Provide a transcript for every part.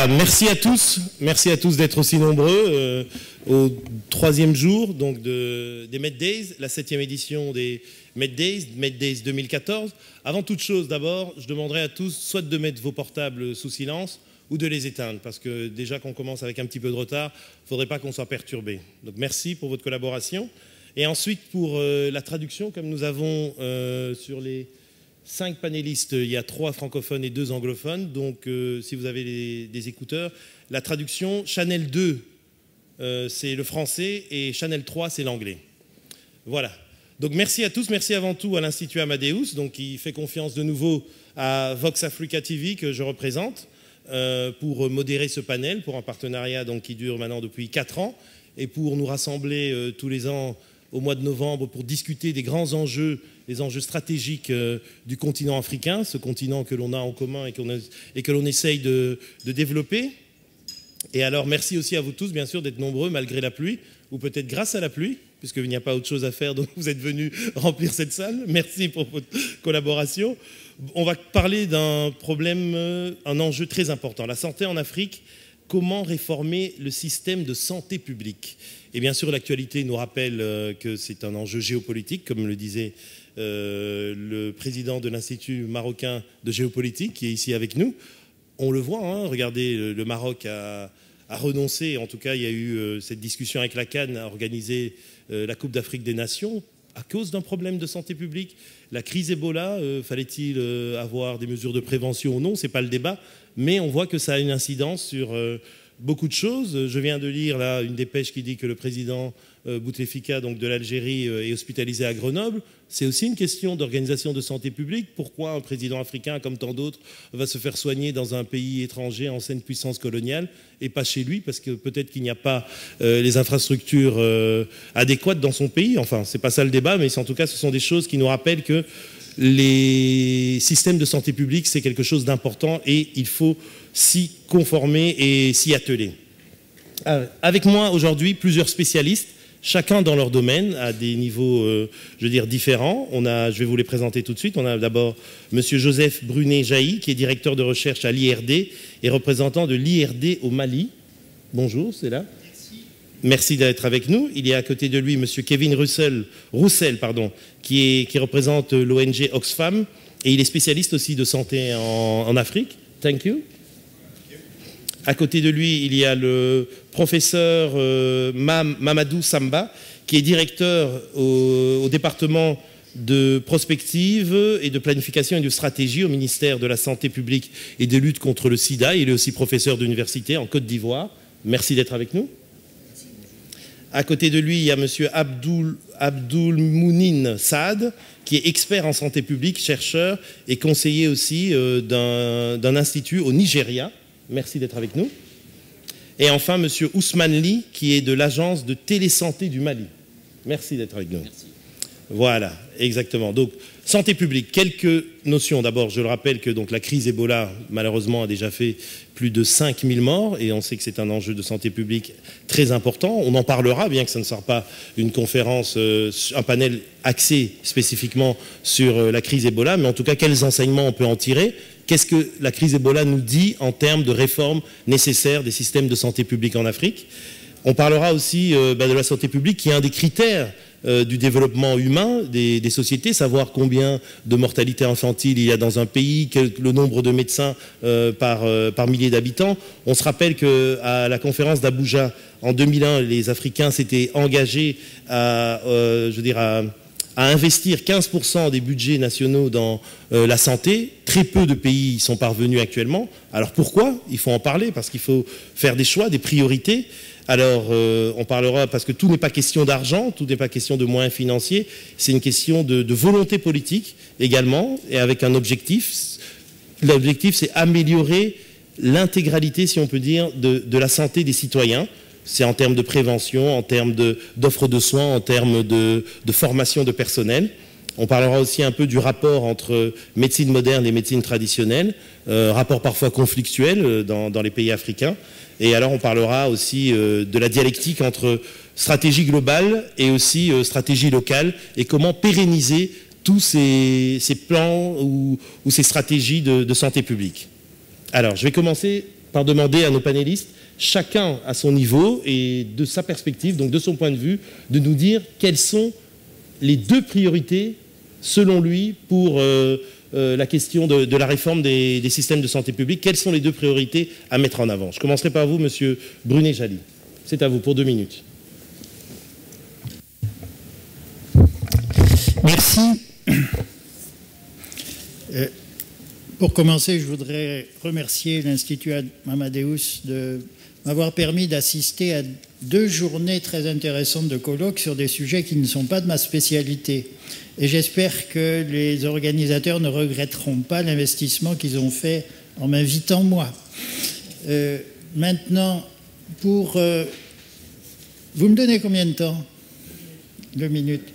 merci à tous d'être aussi nombreux au 3e jour donc des Med Days, la 7e édition des Med Days 2014. Avant toute chose, d'abord, je demanderai à tous soit de mettre vos portables sous silence ou de les éteindre, parce que déjà qu'on commence avec un petit peu de retard, il ne faudrait pas qu'on soit perturbé. Donc merci pour votre collaboration. Et ensuite, pour la traduction, comme nous avons sur les 5 panélistes, il y a 3 francophones et 2 anglophones. Donc si vous avez des écouteurs, la traduction, Channel 2, c'est le français, et Channel 3, c'est l'anglais. Voilà. Donc merci à tous, merci avant tout à l'Institut Amadeus, donc qui fait confiance de nouveau à Vox Africa TV que je représente, pour modérer ce panel, pour un partenariat donc, qui dure maintenant depuis 4 ans, et pour nous rassembler tous les ans au mois de novembre pour discuter des grands enjeux, les enjeux stratégiques du continent africain, ce continent que l'on a en commun et que l'on essaye de développer. Et alors merci aussi à vous tous, bien sûr, d'être nombreux malgré la pluie, ou peut-être grâce à la pluie, puisqu'il n'y a pas autre chose à faire, donc vous êtes venus remplir cette salle. Merci pour votre collaboration. On va parler d'un problème, un enjeu très important, la santé en Afrique. Comment réformer le système de santé publique? Et bien sûr, l'actualité nous rappelle que c'est un enjeu géopolitique, comme le disait le président de l'Institut marocain de géopolitique, qui est ici avec nous. On le voit, hein, regardez, le Maroc a renoncé, en tout cas il y a eu cette discussion avec la CAN à organiser la Coupe d'Afrique des Nations à cause d'un problème de santé publique. La crise Ebola, fallait-il avoir des mesures de prévention ou non? Ce n'est pas le débat, mais on voit que ça a une incidence sur beaucoup de choses. Je viens de lire là une dépêche qui dit que le président Bouteflika donc de l'Algérie est hospitalisé à Grenoble. C'est aussi une question d'organisation de santé publique. Pourquoi un président africain, comme tant d'autres, va se faire soigner dans un pays étranger, ancienne puissance coloniale, et pas chez lui, parce que peut-être qu'il n'y a pas les infrastructures adéquates dans son pays. Enfin, c'est pas ça le débat, mais en tout cas, ce sont des choses qui nous rappellent que les systèmes de santé publique, c'est quelque chose d'important et il faut s'y conformer et s'y atteler. Avec moi aujourd'hui, plusieurs spécialistes, chacun dans leur domaine, à des niveaux, je veux dire, différents. Je vais vous les présenter tout de suite. On a d'abord M. Joseph Brunet-Jaï, qui est directeur de recherche à l'IRD et représentant de l'IRD au Mali. Bonjour, c'est là. Merci d'être avec nous. Il y a à côté de lui M. Kevin Roussel, qui représente l'ONG Oxfam, et il est spécialiste aussi de santé en Afrique. Thank you. À côté de lui, il y a le professeur Mamadou Samba, qui est directeur au département de prospective et de planification et de stratégie au ministère de la Santé publique et de lutte contre le sida. Il est aussi professeur d'université en Côte d'Ivoire. Merci d'être avec nous. À côté de lui, il y a M. Abdoul Mounine Saad, qui est expert en santé publique, chercheur et conseiller aussi d'un institut au Nigeria. Merci d'être avec nous. Et enfin, M. Ousmane Ly, qui est de l'agence de télésanté du Mali. Merci d'être avec nous. Merci. Voilà, exactement. Donc, santé publique, quelques notions. D'abord, je le rappelle que donc, la crise Ebola, malheureusement, a déjà fait plus de 5000 morts, et on sait que c'est un enjeu de santé publique très important. On en parlera, bien que ce ne soit pas une conférence, un panel axé spécifiquement sur la crise Ebola, mais en tout cas, quels enseignements on peut en tirer? Qu'est-ce que la crise Ebola nous dit en termes de réformes nécessaires des systèmes de santé publique en Afrique? On parlera aussi de la santé publique, qui est un des critères du développement humain des sociétés, savoir combien de mortalité infantile il y a dans un pays, le nombre de médecins par millier d'habitants. On se rappelle qu'à la conférence d'Abuja en 2001, les Africains s'étaient engagés à investir 15% des budgets nationaux dans la santé. Très peu de pays y sont parvenus actuellement. Alors pourquoi? Il faut en parler, parce qu'il faut faire des choix, des priorités. Alors, on parlera, parce que tout n'est pas question d'argent, tout n'est pas question de moyens financiers, c'est une question de volonté politique également, et avec un objectif. L'objectif, c'est améliorer l'intégralité, si on peut dire, de la santé des citoyens. C'est en termes de prévention, en termes d'offres de soins, en termes de formation de personnel. On parlera aussi un peu du rapport entre médecine moderne et médecine traditionnelle, rapport parfois conflictuel dans les pays africains. Et alors on parlera aussi de la dialectique entre stratégie globale et aussi stratégie locale, et comment pérenniser tous ces plans ou ces stratégies de santé publique. Alors je vais commencer par demander à nos panélistes, chacun à son niveau et de sa perspective, donc de son point de vue, de nous dire quelles sont les 2 priorités, selon lui, pour la question de la réforme des systèmes de santé publique. Quelles sont les 2 priorités à mettre en avant? Je commencerai par vous, Monsieur Brunet-Jali. C'est à vous pour 2 minutes. Merci. Pour commencer, je voudrais remercier l'Institut Amadeus de m'avoir permis d'assister à 2 journées très intéressantes de colloques sur des sujets qui ne sont pas de ma spécialité. Et j'espère que les organisateurs ne regretteront pas l'investissement qu'ils ont fait en m'invitant moi. Maintenant, vous me donnez combien de temps? 2 minutes.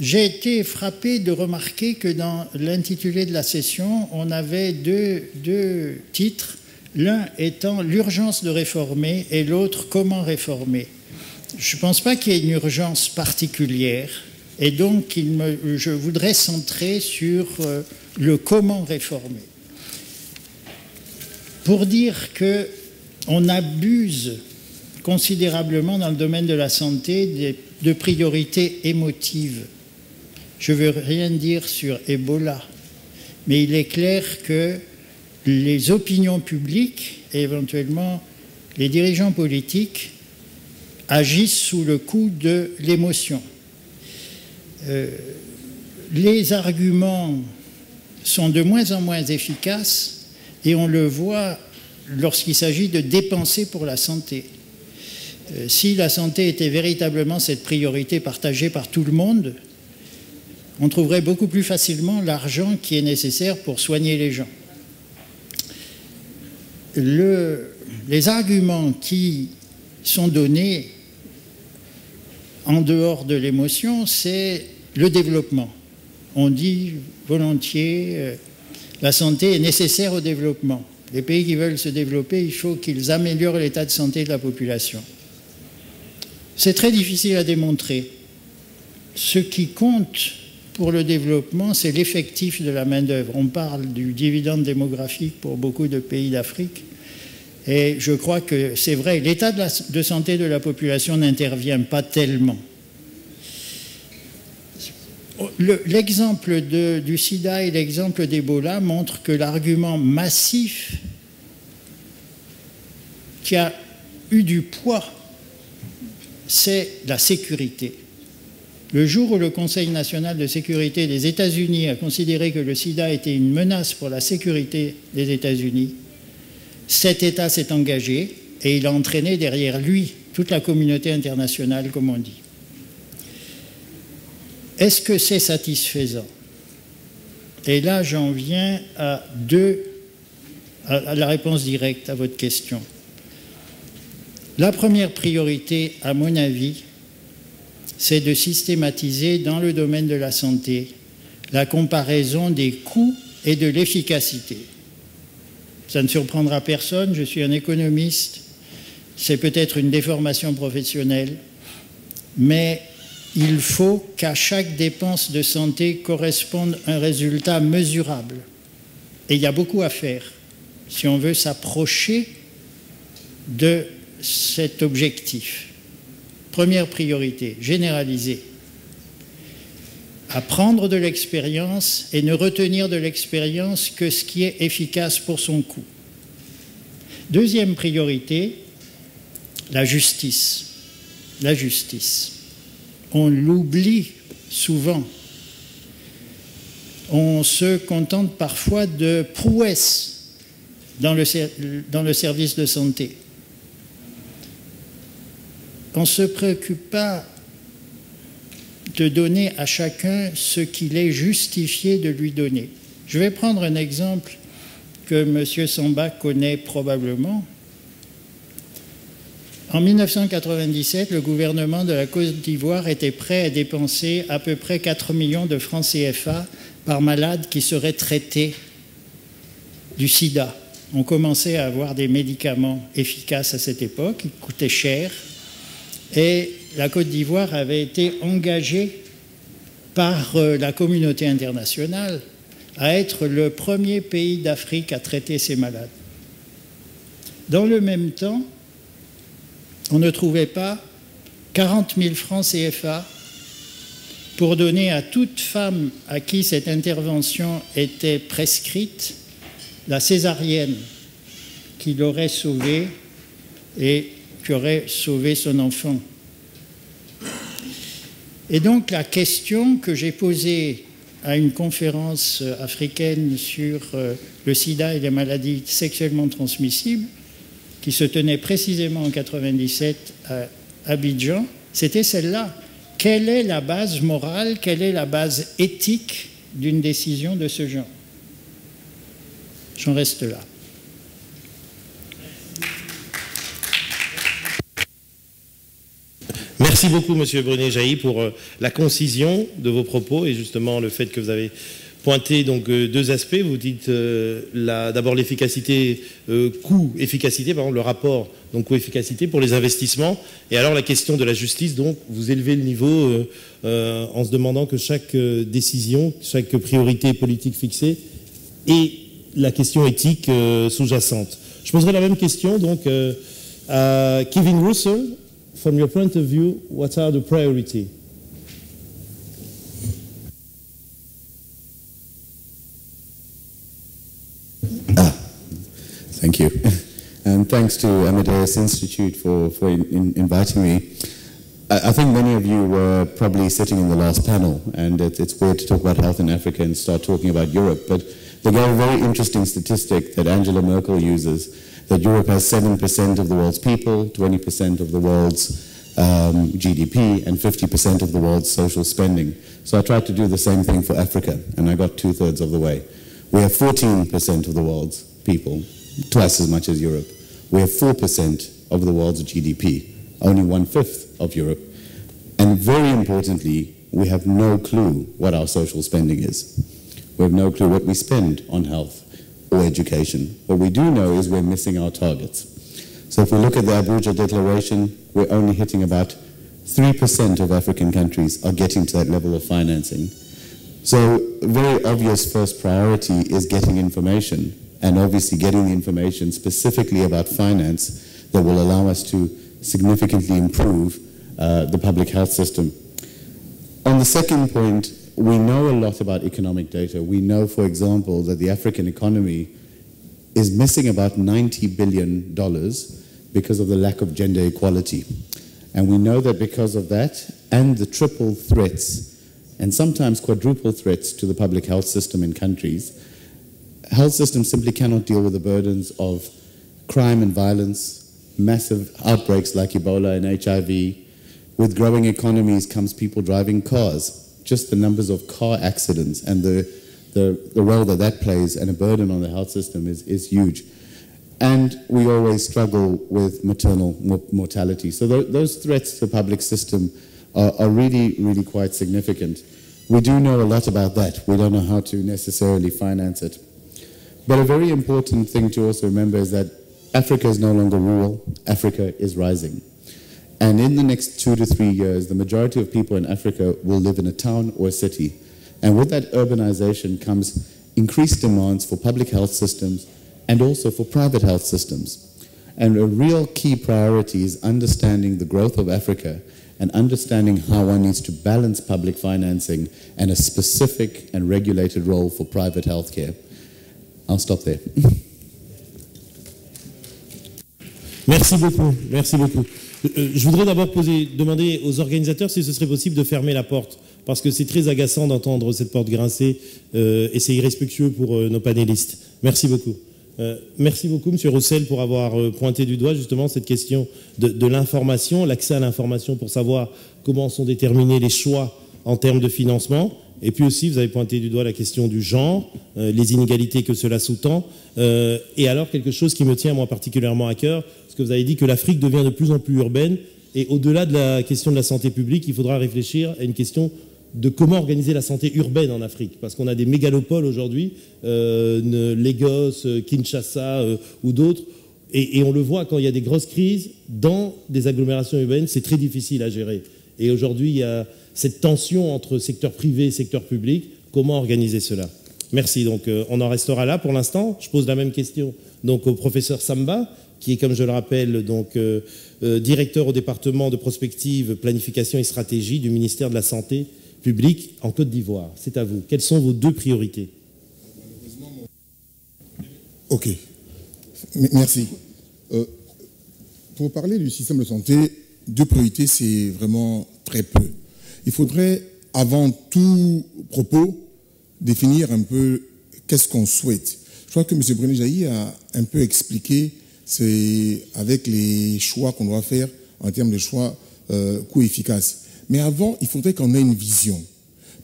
J'ai été frappé de remarquer que dans l'intitulé de la session, on avait deux titres, l'un étant l'urgence de réformer et l'autre comment réformer. Je ne pense pas qu'il y ait une urgence particulière et donc je voudrais centrer sur le comment réformer. Pour dire qu'on abuse considérablement dans le domaine de la santé de priorités émotives. Je ne veux rien dire sur Ebola, mais il est clair que les opinions publiques et éventuellement les dirigeants politiques agissent sous le coup de l'émotion. Les arguments sont de moins en moins efficaces et on le voit lorsqu'il s'agit de dépenser pour la santé. Si la santé était véritablement cette priorité partagée par tout le monde, on trouverait beaucoup plus facilement l'argent qui est nécessaire pour soigner les gens. Les arguments qui sont donnés en dehors de l'émotion, c'est le développement. On dit volontiers la santé est nécessaire au développement. Les pays qui veulent se développer, il faut qu'ils améliorent l'état de santé de la population. C'est très difficile à démontrer. Ce qui compte pour le développement, c'est l'effectif de la main-d'œuvre. On parle du dividende démographique pour beaucoup de pays d'Afrique. Et je crois que c'est vrai, l'état de santé de la population n'intervient pas tellement. L'exemple du sida et l'exemple d'Ebola montrent que l'argument massif qui a eu du poids, c'est la sécurité. Le jour où le Conseil national de sécurité des États-Unis a considéré que le sida était une menace pour la sécurité des États-Unis, cet État s'est engagé et il a entraîné derrière lui toute la communauté internationale, comme on dit. Est-ce que c'est satisfaisant? Et là, j'en viens à la réponse directe à votre question. La première priorité, à mon avis, c'est de systématiser dans le domaine de la santé la comparaison des coûts et de l'efficacité. Ça ne surprendra personne, je suis un économiste, c'est peut-être une déformation professionnelle, mais il faut qu'à chaque dépense de santé corresponde un résultat mesurable. Et il y a beaucoup à faire si on veut s'approcher de cet objectif. Première priorité, généraliser. Apprendre de l'expérience et ne retenir de l'expérience que ce qui est efficace pour son coût. Deuxième priorité, la justice. La justice. On l'oublie souvent. On se contente parfois de prouesses dans le service de santé. On ne se préoccupe pas de donner à chacun ce qu'il est justifié de lui donner. Je vais prendre un exemple que M. Samba connaît probablement. En 1997, le gouvernement de la Côte d'Ivoire était prêt à dépenser à peu près 4 millions de francs CFA par malade qui serait traité du sida. On commençait à avoir des médicaments efficaces à cette époque, ils coûtaient cher. Et la Côte d'Ivoire avait été engagée par la communauté internationale à être le premier pays d'Afrique à traiter ces malades. Dans le même temps, on ne trouvait pas 40 000 francs CFA pour donner à toute femme à qui cette intervention était prescrite la césarienne qui l'aurait sauvée et qui aurait sauvé son enfant. Et donc la question que j'ai posée à une conférence africaine sur le sida et les maladies sexuellement transmissibles, qui se tenait précisément en 1997 à Abidjan, c'était celle-là. Quelle est la base morale, quelle est la base éthique d'une décision de ce genre? J'en reste là. Merci beaucoup, Monsieur Brunet-Jailly, pour la concision de vos propos et justement le fait que vous avez pointé donc deux aspects. Vous dites d'abord l'efficacité, coût-efficacité, par exemple le rapport donc coût-efficacité pour les investissements, et alors la question de la justice. Donc vous élevez le niveau en se demandant que chaque décision, chaque priorité politique fixée et la question éthique sous-jacente. Je poserai la même question donc à Kevin Russell. From your point of view, what are the priorities? Thank you. And thanks to Amadeus Institute for inviting me. I think many of you were probably sitting in the last panel, and it's weird to talk about health in Africa and start talking about Europe, but they got a very interesting statistic that Angela Merkel uses, that Europe has 7% of the world's people, 20% of the world's GDP, and 50% of the world's social spending. So I tried to do the same thing for Africa, and I got 2/3 of the way. We have 14% of the world's people, twice as much as Europe. We have 4% of the world's GDP, only 1/5 of Europe. And very importantly, we have no clue what our social spending is. We have no clue what we spend on health or education. What we do know is we're missing our targets. So if we look at the Abuja Declaration, we're only hitting about 3% of African countries are getting to that level of financing. So a very obvious first priority is getting information, and obviously getting the information specifically about finance that will allow us to significantly improve the public health system. On the second point, we know a lot about economic data. We know, for example, that the African economy is missing about $90 billion because of the lack of gender equality. And we know that because of that, and the triple threats, and sometimes quadruple threats to the public health system in countries, health systems simply cannot deal with the burdens of crime and violence, massive outbreaks like Ebola and HIV. With growing economies comes people driving cars. Just the numbers of car accidents and the role that plays and a burden on the health system is huge. And we always struggle with maternal mortality. So those threats to the public system are really, really quite significant. We do know a lot about that. We don't know how to necessarily finance it. But a very important thing to also remember is that Africa is no longer rural. Africa is rising. And in the next 2 to 3 years, the majority of people in Africa will live in a town or a city. And with that urbanization comes increased demands for public health systems and also for private health systems. And a real key priority is understanding the growth of Africa and understanding how one needs to balance public financing and a specific and regulated role for private healthcare. I'll stop there. Merci beaucoup, merci beaucoup. Je voudrais d'abord demander aux organisateurs si ce serait possible de fermer la porte, parce que c'est très agaçant d'entendre cette porte grincer et c'est irrespectueux pour nos panélistes. Merci beaucoup. Merci beaucoup, Monsieur Roussel, pour avoir pointé du doigt justement cette question de l'information, l'accès à l'information pour savoir comment sont déterminés les choix en termes de financement. Et puis aussi, vous avez pointé du doigt la question du genre, les inégalités que cela sous-tend. Et alors, quelque chose qui me tient, moi, particulièrement à cœur, parce que vous avez dit que l'Afrique devient de plus en plus urbaine. Et au-delà de la question de la santé publique, il faudra réfléchir à une question de comment organiser la santé urbaine en Afrique. Parce qu'on a des mégalopoles aujourd'hui, Lagos, Kinshasa ou d'autres. Et on le voit, quand il y a des grosses crises, dans des agglomérations urbaines, c'est très difficile à gérer. Et aujourd'hui, il y a cette tension entre secteur privé et secteur public. Comment organiser cela? Merci. Donc, on en restera là pour l'instant. Je pose la même question donc, au professeur Samba, qui est, comme je le rappelle, donc directeur au département de prospective, planification et stratégie du ministère de la Santé publique en Côte d'Ivoire. C'est à vous. Quelles sont vos 2 priorités? Ok, merci. Pour parler du système de santé, 2 priorités, c'est vraiment très peu. Il faudrait, avant tout propos, définir un peu qu'est-ce qu'on souhaite. Je crois que M. Brené Jaï a un peu expliqué, c'est avec les choix qu'on doit faire en termes de choix coût-efficaces. Mais avant, il faudrait qu'on ait une vision.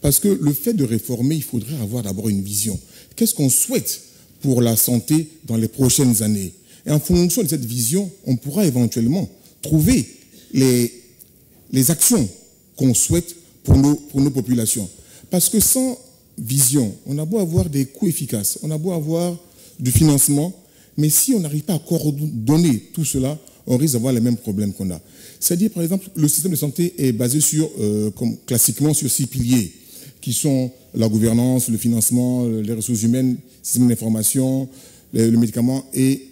Parce que le fait de réformer, il faudrait avoir d'abord une vision. Qu'est-ce qu'on souhaite pour la santé dans les prochaines années? Et en fonction de cette vision, on pourra éventuellement trouver les actions qu'on souhaite pour nos populations. Parce que sans vision, on a beau avoir des coûts efficaces, on a beau avoir du financement, mais si on n'arrive pas à coordonner tout cela, on risque d'avoir les mêmes problèmes qu'on a. C'est-à-dire, par exemple, le système de santé est basé comme classiquement sur 6 piliers, qui sont la gouvernance, le financement, les ressources humaines, le système d'information, le médicament et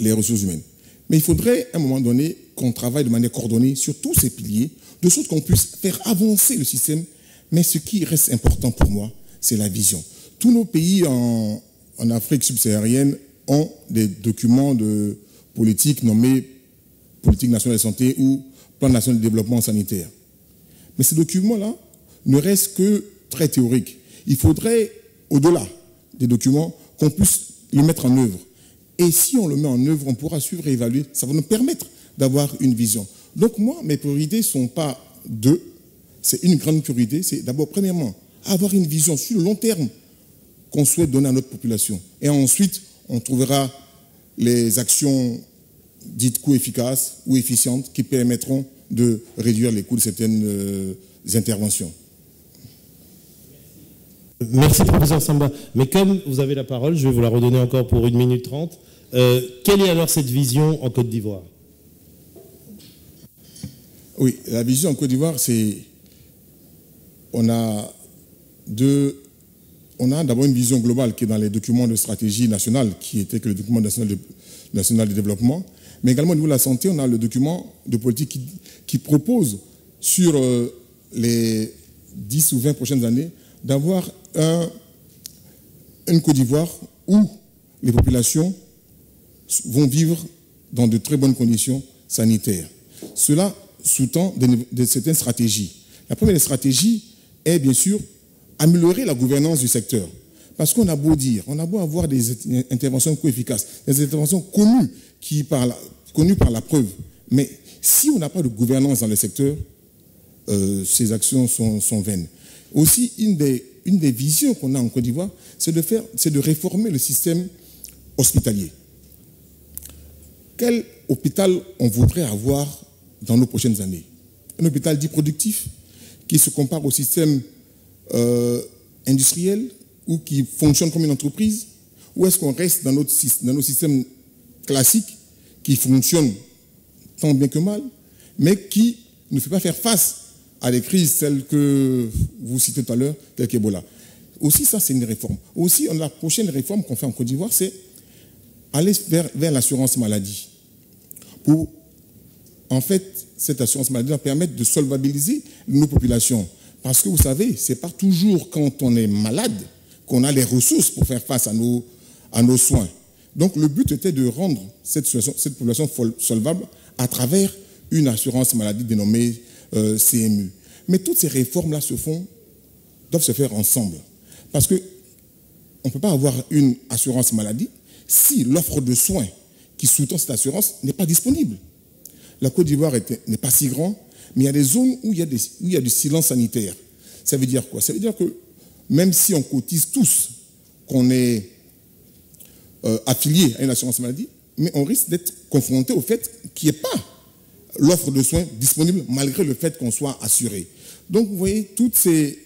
les ressources humaines. Mais il faudrait, à un moment donné, qu'on travaille de manière coordonnée sur tous ces piliers, de sorte qu'on puisse faire avancer le système. Mais ce qui reste important pour moi, c'est la vision. Tous nos pays en Afrique subsaharienne ont des documents de politique nommés politique nationale de santé ou plan national de développement sanitaire. Mais ces documents-là ne restent que très théoriques. Il faudrait, au-delà des documents, qu'on puisse les mettre en œuvre. Et si on le met en œuvre, on pourra suivre et évaluer. Ça va nous permettre d'avoir une vision. Donc moi, mes priorités ne sont pas 2. C'est une grande priorité. C'est d'abord, premièrement, avoir une vision sur le long terme qu'on souhaite donner à notre population. Et ensuite, on trouvera les actions dites coût-efficaces ou efficientes qui permettront de réduire les coûts de certaines interventions. Merci, professeur Samba. Mais comme vous avez la parole, je vais vous la redonner encore pour 1 minute 30. Quelle est alors cette vision en Côte d'Ivoire? Oui, la vision en Côte d'Ivoire, c'est... On a d'abord une vision globale qui est dans les documents de stratégie nationale, qui était que le document national de développement. Mais également au niveau de la santé, on a le document de politique qui propose sur les 10 ou 20 prochaines années d'avoir une Côte d'Ivoire où les populations vont vivre dans de très bonnes conditions sanitaires. Cela sous-tend certaines stratégies. La première des stratégies est bien sûr améliorer la gouvernance du secteur. Parce qu'on a beau dire, on a beau avoir des interventions co-efficaces, des interventions connues par la preuve, mais si on n'a pas de gouvernance dans le secteur, ces actions sont vaines. Aussi, une des visions qu'on a en Côte d'Ivoire, c'est de réformer le système hospitalier. Quel hôpital on voudrait avoir dans nos prochaines années? Un hôpital dit productif, qui se compare au système industriel ou qui fonctionne comme une entreprise? Ou est-ce qu'on reste dans nos systèmes classiques qui fonctionnent tant bien que mal, mais qui ne fait pas faire face à des crises telles que vous citez tout à l'heure, telles qu'Ebola? Aussi, ça, c'est une réforme. Aussi, la prochaine réforme qu'on fait en Côte d'Ivoire, c'est aller vers l'assurance maladie. Pour, en fait, cette assurance maladie va permettre de solvabiliser nos populations. Parce que vous savez, ce n'est pas toujours quand on est malade qu'on a les ressources pour faire face à nos soins. Donc le but était de rendre cette population solvable à travers une assurance maladie dénommée CMU. Mais toutes ces réformes-là doivent se faire ensemble. Parce qu'on ne peut pas avoir une assurance maladie si l'offre de soins qui sous-tend cette assurance n'est pas disponible. La Côte d'Ivoire n'est pas si grande, mais il y a des zones où il y a du silence sanitaire. Ça veut dire quoi? Ça veut dire que même si on cotise tous, qu'on est affilié à une assurance maladie, mais on risque d'être confronté au fait qu'il n'y ait pas l'offre de soins disponible malgré le fait qu'on soit assuré. Donc vous voyez, toutes ces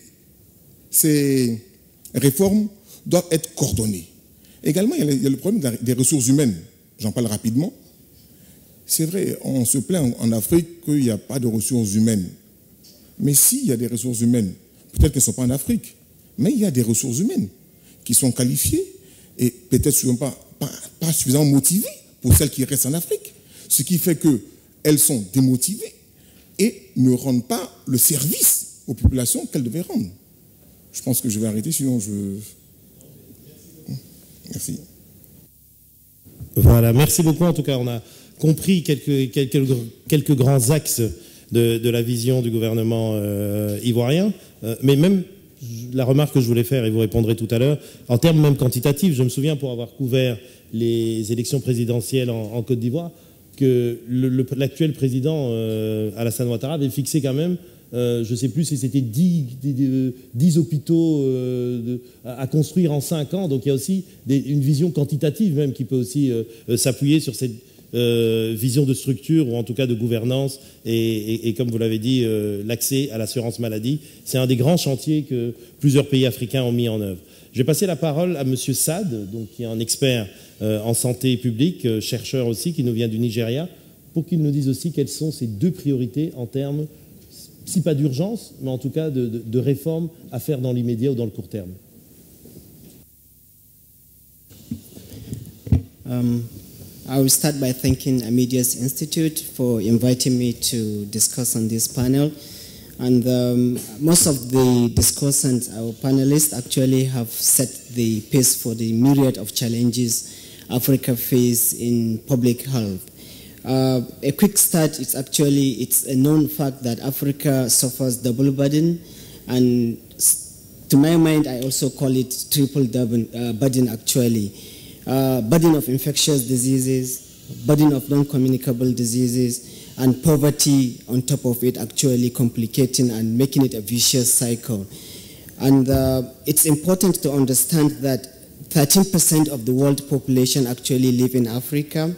réformes doivent être coordonnées. Également, il y a le problème des ressources humaines. J'en parle rapidement. C'est vrai, on se plaint en Afrique qu'il n'y a pas de ressources humaines. Mais s'il y a des ressources humaines, peut-être qu'elles ne sont pas en Afrique, mais il y a des ressources humaines qui sont qualifiées et peut-être pas suffisamment motivées pour celles qui restent en Afrique. Ce qui fait qu'elles sont démotivées et ne rendent pas le service aux populations qu'elles devaient rendre. Je pense que je vais arrêter, sinon je... Merci. Voilà, merci beaucoup. En tout cas, on a compris quelques grands axes de la vision du gouvernement ivoirien. Mais même, la remarque que je voulais faire, et vous répondrez tout à l'heure, en termes même quantitatifs, je me souviens pour avoir couvert les élections présidentielles en Côte d'Ivoire, que l'actuel président Alassane Ouattara avait fixé quand même, je ne sais plus si c'était 10 hôpitaux à construire en 5 ans. Donc il y a aussi une vision quantitative même qui peut aussi s'appuyer sur cette vision de structure ou en tout cas de gouvernance et comme vous l'avez dit, l'accès à l'assurance maladie. C'est un des grands chantiers que plusieurs pays africains ont mis en œuvre. Je vais passer la parole à Monsieur Sad, donc, qui est un expert en santé publique, chercheur aussi, qui nous vient du Nigeria, pour qu'il nous dise aussi quelles sont ses 2 priorités en termes, si pas d'urgence, mais en tout cas de réformes à faire dans l'immédiat ou dans le court terme. I will start by thanking Amadeus Institute for inviting me to discuss on this panel. And most of the discussants, our panelists, actually have set the pace for the myriad of challenges Africa faces in public health. A quick start, it's a known fact that Africa suffers double burden, and to my mind, I also call it triple burden actually. Burden of infectious diseases, burden of non-communicable diseases, and poverty on top of it, actually complicating and making it a vicious cycle. And it's important to understand that 13% of the world population actually live in Africa,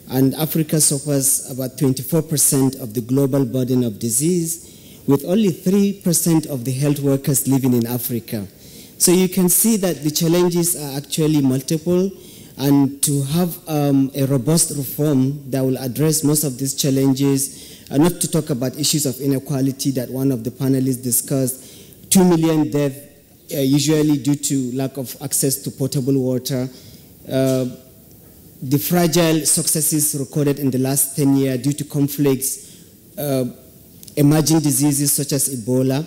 and Africa suffers about 24% of the global burden of disease, with only 3% of the health workers living in Africa. So you can see that the challenges are actually multiple, and to have a robust reform that will address most of these challenges, not to talk about issues of inequality that one of the panelists discussed, 2 million deaths usually due to lack of access to potable water, the fragile successes recorded in the last 10 years due to conflicts, emerging diseases such as Ebola,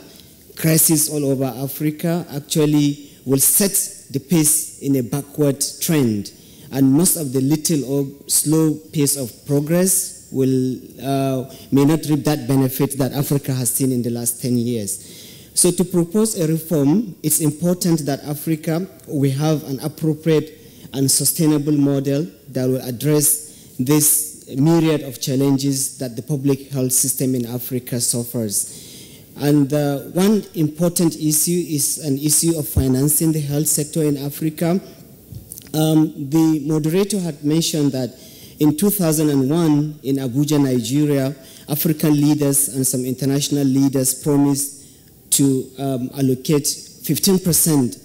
crises all over Africa actually will set the pace in a backward trend, and most of the little or slow pace of progress will may not reap that benefit that Africa has seen in the last 10 years. So to propose a reform, it's important that Africa, we have an appropriate and sustainable model that will address this myriad of challenges that the public health system in Africa suffers. And one important issue is an issue of financing the health sector in Africa. The moderator had mentioned that in 2001 in Abuja, Nigeria, African leaders and some international leaders promised to allocate 15%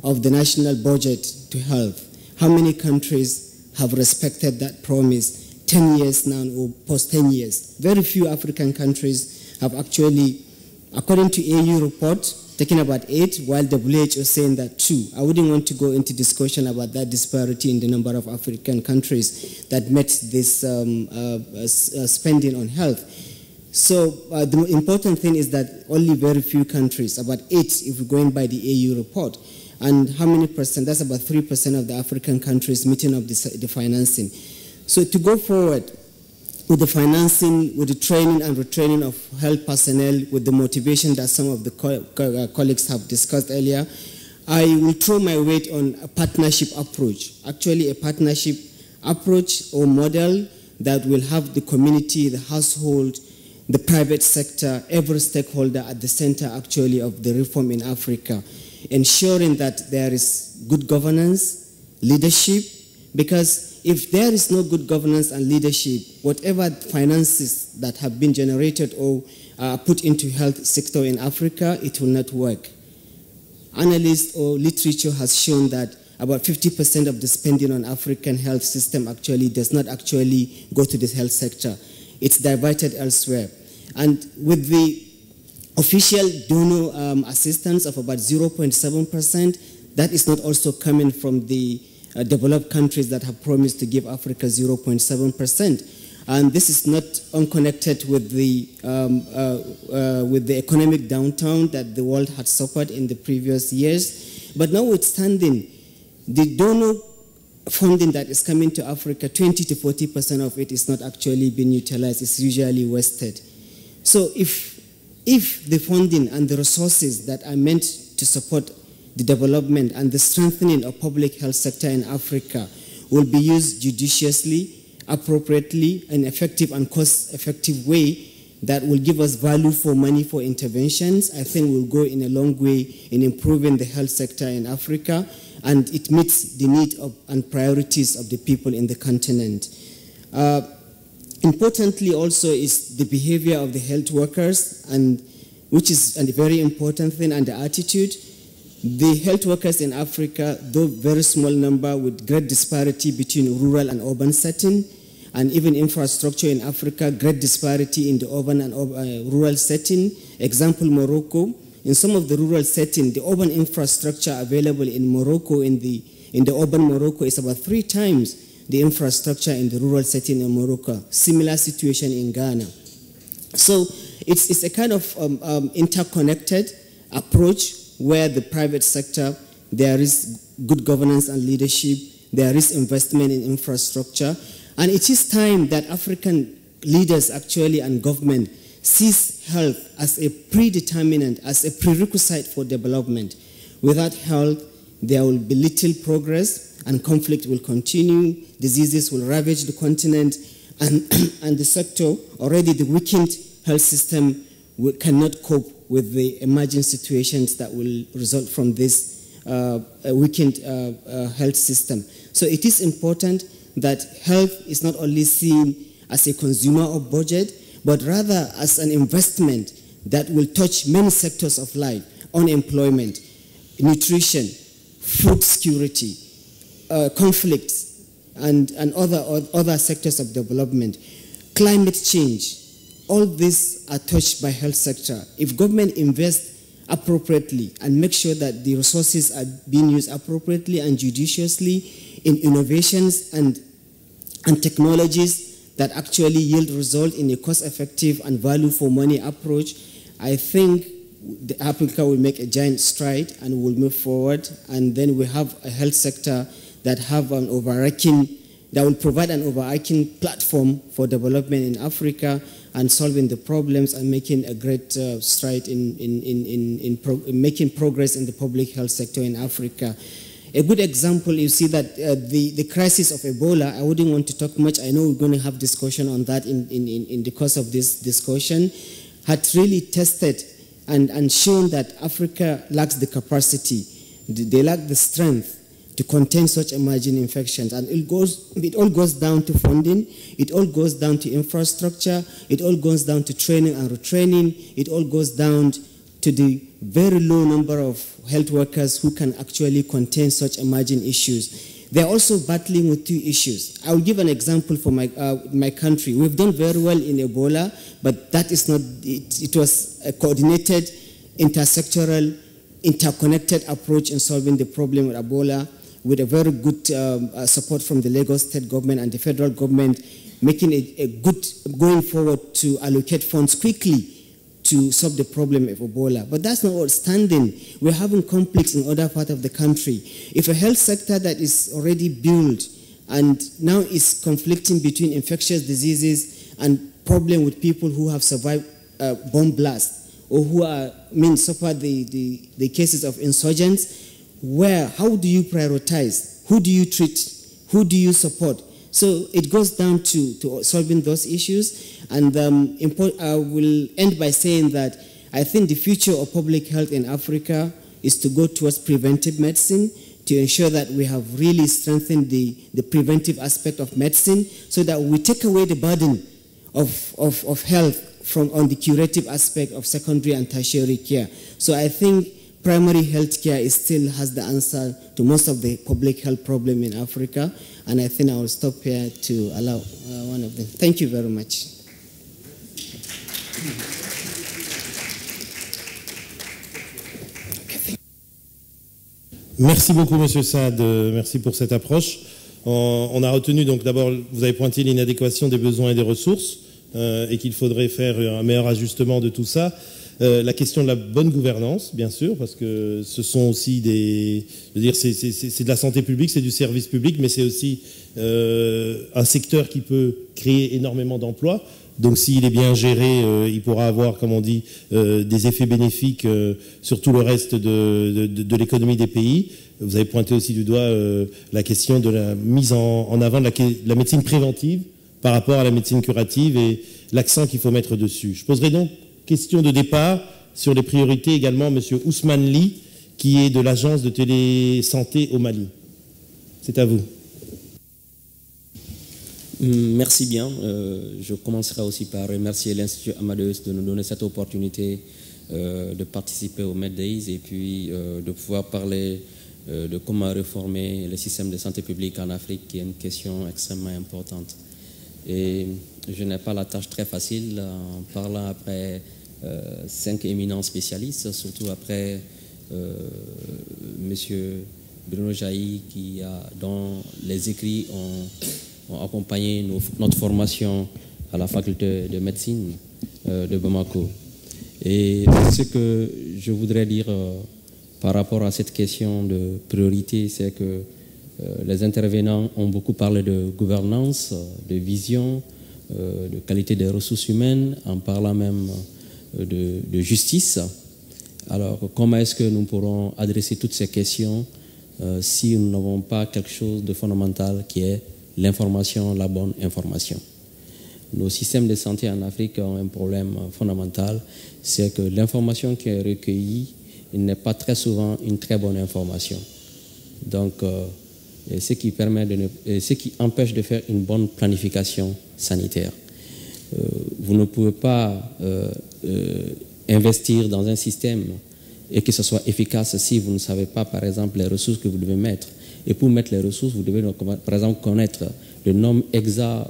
of the national budget to health. How many countries have respected that promise 10 years now or post 10 years? Very few African countries have actually, according to AU report, taking about 8, while WHO is saying that 2. I wouldn't want to go into discussion about that disparity in the number of African countries that met this spending on health. So the important thing is that only very few countries, about 8 if we're going by the AU report, and how many percent? That's about 3% of the African countries meeting up the financing. So to go forward with the financing, with the training and retraining of health personnel, with the motivation that some of the colleagues have discussed earlier, I will throw my weight on a partnership approach. Actually, a partnership approach or model that will have the community, the household, the private sector, every stakeholder at the center actually of the reform in Africa, ensuring that there is good governance, leadership, because if there is no good governance and leadership, whatever finances that have been generated or put into health sector in Africa, it will not work. Analysts or literature has shown that about 50% of the spending on African health system actually does not actually go to the health sector. It's diverted elsewhere. And with the official donor assistance of about 0.7%, that is not also coming from the developed countries that have promised to give Africa 0.7%. And this is not unconnected with the economic downturn that the world had suffered in the previous years. But notwithstanding, the donor funding that is coming to Africa, 20 to 40% of it is not actually being utilized. It's usually wasted. So if the funding and the resources that are meant to support the development and the strengthening of public health sector in Africa will be used judiciously, appropriately, an effective and cost-effective way that will give us value for money for interventions, I think will go in a long way in improving the health sector in Africa, and it meets the need and priorities of the people in the continent. Importantly also is the behavior of the health workers, and which is a very important thing, and the attitude. The health workers in Africa, though very small number with great disparity between rural and urban setting, and even infrastructure in Africa, great disparity in the urban and rural setting. Example, Morocco. In some of the rural setting, the urban infrastructure available in Morocco, in the urban Morocco, is about 3 times the infrastructure in the rural setting in Morocco. Similar situation in Ghana. So it's a kind of interconnected approach where the private sector, there is good governance and leadership, there is investment in infrastructure, and it is time that African leaders actually and government sees health as a predeterminant, as a prerequisite for development. Without health, there will be little progress and conflict will continue, diseases will ravage the continent, and the sector, already the weakened health system, cannot cope with the emerging situations that will result from this weakened health system. So it is important that health is not only seen as a consumer of budget, but rather as an investment that will touch many sectors of life: unemployment, nutrition, food security, conflicts, and other sectors of development. Climate change. All these are touched by health sector. If government invests appropriately and make sure that the resources are being used appropriately and judiciously in innovations and technologies that actually yield result in a cost-effective and value-for-money approach, I think Africa will make a giant stride and will move forward. And then we have a health sector that will provide an overarching platform for development in Africa and solving the problems and making a great stride in making progress in the public health sector in Africa. A good example, you see that the crisis of Ebola, I wouldn't want to talk much. I know we're going to have discussion on that in the course of this discussion, had really tested and shown that Africa lacks the capacity, they lack the strength to contain such emerging infections. And it all goes down to funding, it all goes down to infrastructure, it all goes down to training and retraining, it all goes down to the very low number of health workers who can actually contain such emerging issues. They're also battling with 2 issues. I'll give an example for my country. We've done very well in Ebola, but that is not, it was a coordinated, intersectoral, interconnected approach in solving the problem with Ebola, with a very good support from the Lagos state government and the federal government, making it a good going forward to allocate funds quickly to solve the problem of Ebola. But that's not outstanding. We're having conflicts in other parts of the country. If a health sector that is already built and now is conflicting between infectious diseases and problem with people who have survived bomb blast or who suffer the cases of insurgents, how do you prioritize? Who do you treat? Who do you support? So it goes down to solving those issues. And I will end by saying that I think the future of public health in Africa is to go towards preventive medicine, to ensure that we have really strengthened the preventive aspect of medicine so that we take away the burden of health on the curative aspect of secondary and tertiary care. So I think primary health care still has the answer to most of the public health problem in Africa, and I think I will stop here to allow one of them. Thank you very much. Merci beaucoup, Monsieur Saad. Merci pour cette approche. On a retenu, donc d'abord, vous avez pointé l'inadéquation des besoins et des ressources et qu'il faudrait faire un meilleur ajustement de tout ça. La question de la bonne gouvernance, bien sûr, parce que ce sont aussi je veux dire, c'est de la santé publique, c'est du service public, mais c'est aussi un secteur qui peut créer énormément d'emplois. Donc s'il est bien géré, il pourra avoir, comme on dit, des effets bénéfiques sur tout le reste de l'économie des pays. Vous avez pointé aussi du doigt la question de la mise en avant de la médecine préventive par rapport à la médecine curative et l'accent qu'il faut mettre dessus. Je poserai donc question de départ sur les priorités également M. Ousmane Ly, qui est de l'agence de télésanté au Mali. C'est à vous. Merci bien. Je commencerai aussi par remercier l'Institut Amadeus de nous donner cette opportunité de participer au MedDays et puis de pouvoir parler de comment réformer le système de santé publique en Afrique, qui est une question extrêmement importante. Et je n'ai pas la tâche très facile en parlant après 5 éminents spécialistes, surtout après M. Bruno Jaï, dont les écrits ont accompagné notre formation à la faculté de médecine de Bamako. Et ce que je voudrais dire par rapport à cette question de priorité, c'est que les intervenants ont beaucoup parlé de gouvernance, de vision, de qualité des ressources humaines, en parlant même de justice. Alors, comment est-ce que nous pourrons adresser toutes ces questions si nous n'avons pas quelque chose de fondamental qui est l'information, la bonne information? Nos systèmes de santé en Afrique ont un problème fondamental, c'est que l'information qui est recueillie n'est pas très souvent une très bonne information. Donc, ce qui empêche de faire une bonne planification sanitaire. Vous ne pouvez pas investir dans un système et que ce soit efficace si vous ne savez pas, par exemple, les ressources que vous devez mettre. Et pour mettre les ressources, vous devez, par exemple, connaître le nombre exact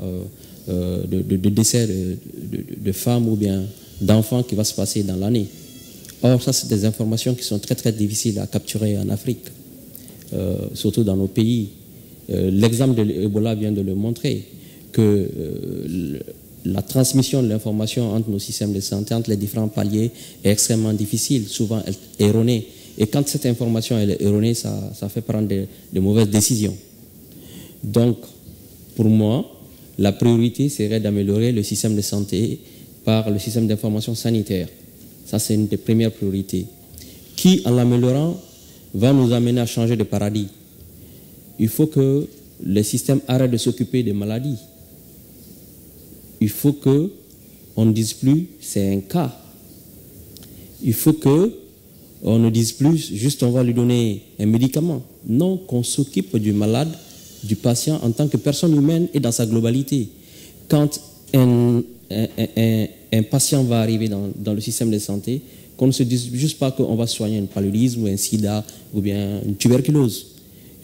de décès de femmes ou bien d'enfants qui va se passer dans l'année. Or, ça, c'est des informations qui sont très, très difficiles à capturer en Afrique, surtout dans nos pays. L'exemple de l'Ebola vient de le montrer, que la transmission de l'information entre nos systèmes de santé, entre les différents paliers, est extrêmement difficile, souvent erronée. Et quand cette information elle est erronée, ça fait prendre de mauvaises décisions. Donc, pour moi, la priorité serait d'améliorer le système de santé par le système d'information sanitaire. Ça, c'est une des premières priorités, qui, en l'améliorant, va nous amener à changer de paradigme. Il faut que les systèmes arrêtent de s'occuper des maladies. Il faut qu'on ne dise plus c'est un cas. Il faut qu'on ne dise plus juste on va lui donner un médicament. Non, qu'on s'occupe du malade, du patient en tant que personne humaine et dans sa globalité. Quand un patient va arriver dans le système de santé, qu'on ne se dise juste pas qu'on va soigner un paludisme ou un sida ou bien une tuberculose.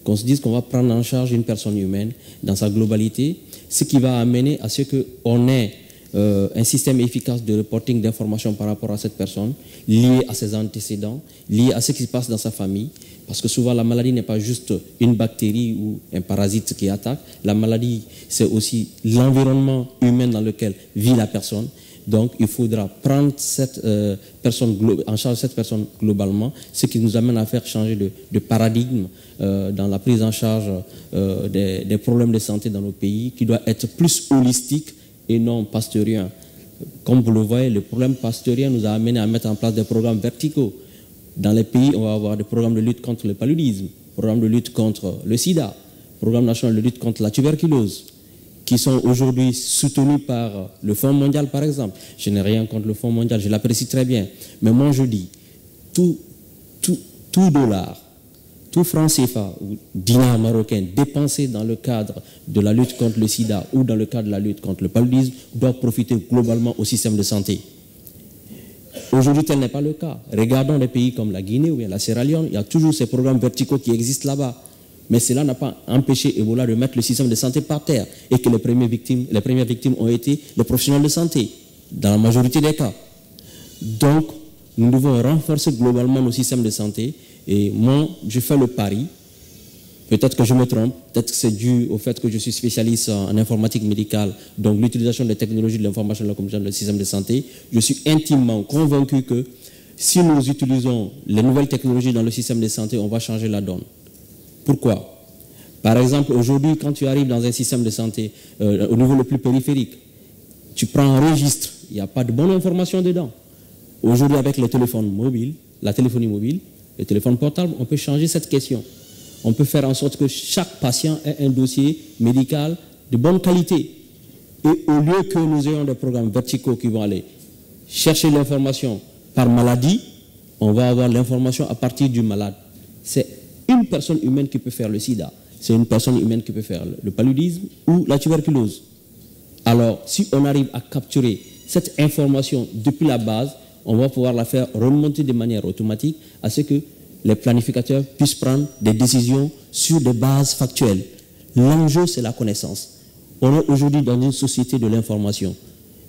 Qu'on se dise qu'on va prendre en charge une personne humaine dans sa globalité, ce qui va amener à ce qu'on ait un système efficace de reporting d'informations par rapport à cette personne, lié à ses antécédents, lié à ce qui se passe dans sa famille, parce que souvent la maladie n'est pas juste une bactérie ou un parasite qui attaque, la maladie c'est aussi l'environnement humain dans lequel vit la personne. Donc il faudra prendre en charge cette personne globalement, ce qui nous amène à faire changer de paradigme dans la prise en charge des problèmes de santé dans nos pays, qui doit être plus holistique et non pasteurien. Comme vous le voyez, le problème pasteurien nous a amené à mettre en place des programmes verticaux. Dans les pays, on va avoir des programmes de lutte contre le paludisme, programmes de lutte contre le sida, programme national de lutte contre la tuberculose, qui sont aujourd'hui soutenus par le Fonds mondial, par exemple. Je n'ai rien contre le Fonds mondial, je l'apprécie très bien. Mais moi, je dis, tout dollar, tout franc CFA ou dinar marocain dépensé dans le cadre de la lutte contre le sida ou dans le cadre de la lutte contre le paludisme doit profiter globalement au système de santé. Aujourd'hui, tel n'est pas le cas. Regardons les pays comme la Guinée ou bien la Sierra Leone, il y a toujours ces programmes verticaux qui existent là-bas. Mais cela n'a pas empêché Ebola de mettre le système de santé par terre et que les premières victimes ont été les professionnels de santé, dans la majorité des cas. Donc, nous devons renforcer globalement nos systèmes de santé Et moi, je fais le pari, peut-être que je me trompe, peut-être que c'est dû au fait que je suis spécialiste en informatique médicale, donc l'utilisation des technologies de l'information et de la communication dans le système de santé. Je suis intimement convaincu que si nous utilisons les nouvelles technologies dans le système de santé, on va changer la donne. Pourquoi? Par exemple, aujourd'hui, quand tu arrives dans un système de santé au niveau le plus périphérique, tu prends un registre, il n'y a pas de bonne information dedans. Aujourd'hui, avec les téléphones mobiles, la téléphonie mobile, les téléphones portables, on peut changer cette question. On peut faire en sorte que chaque patient ait un dossier médical de bonne qualité. Et au lieu que nous ayons des programmes verticaux qui vont aller chercher l'information par maladie, on va avoir l'information à partir du malade. C'est une personne humaine qui peut faire le sida. C'est une personne humaine qui peut faire le paludisme ou la tuberculose. Alors, si on arrive à capturer cette information depuis la base, on va pouvoir la faire remonter de manière automatique à ce que les planificateurs puissent prendre des décisions sur des bases factuelles. L'enjeu, c'est la connaissance. On est aujourd'hui dans une société de l'information.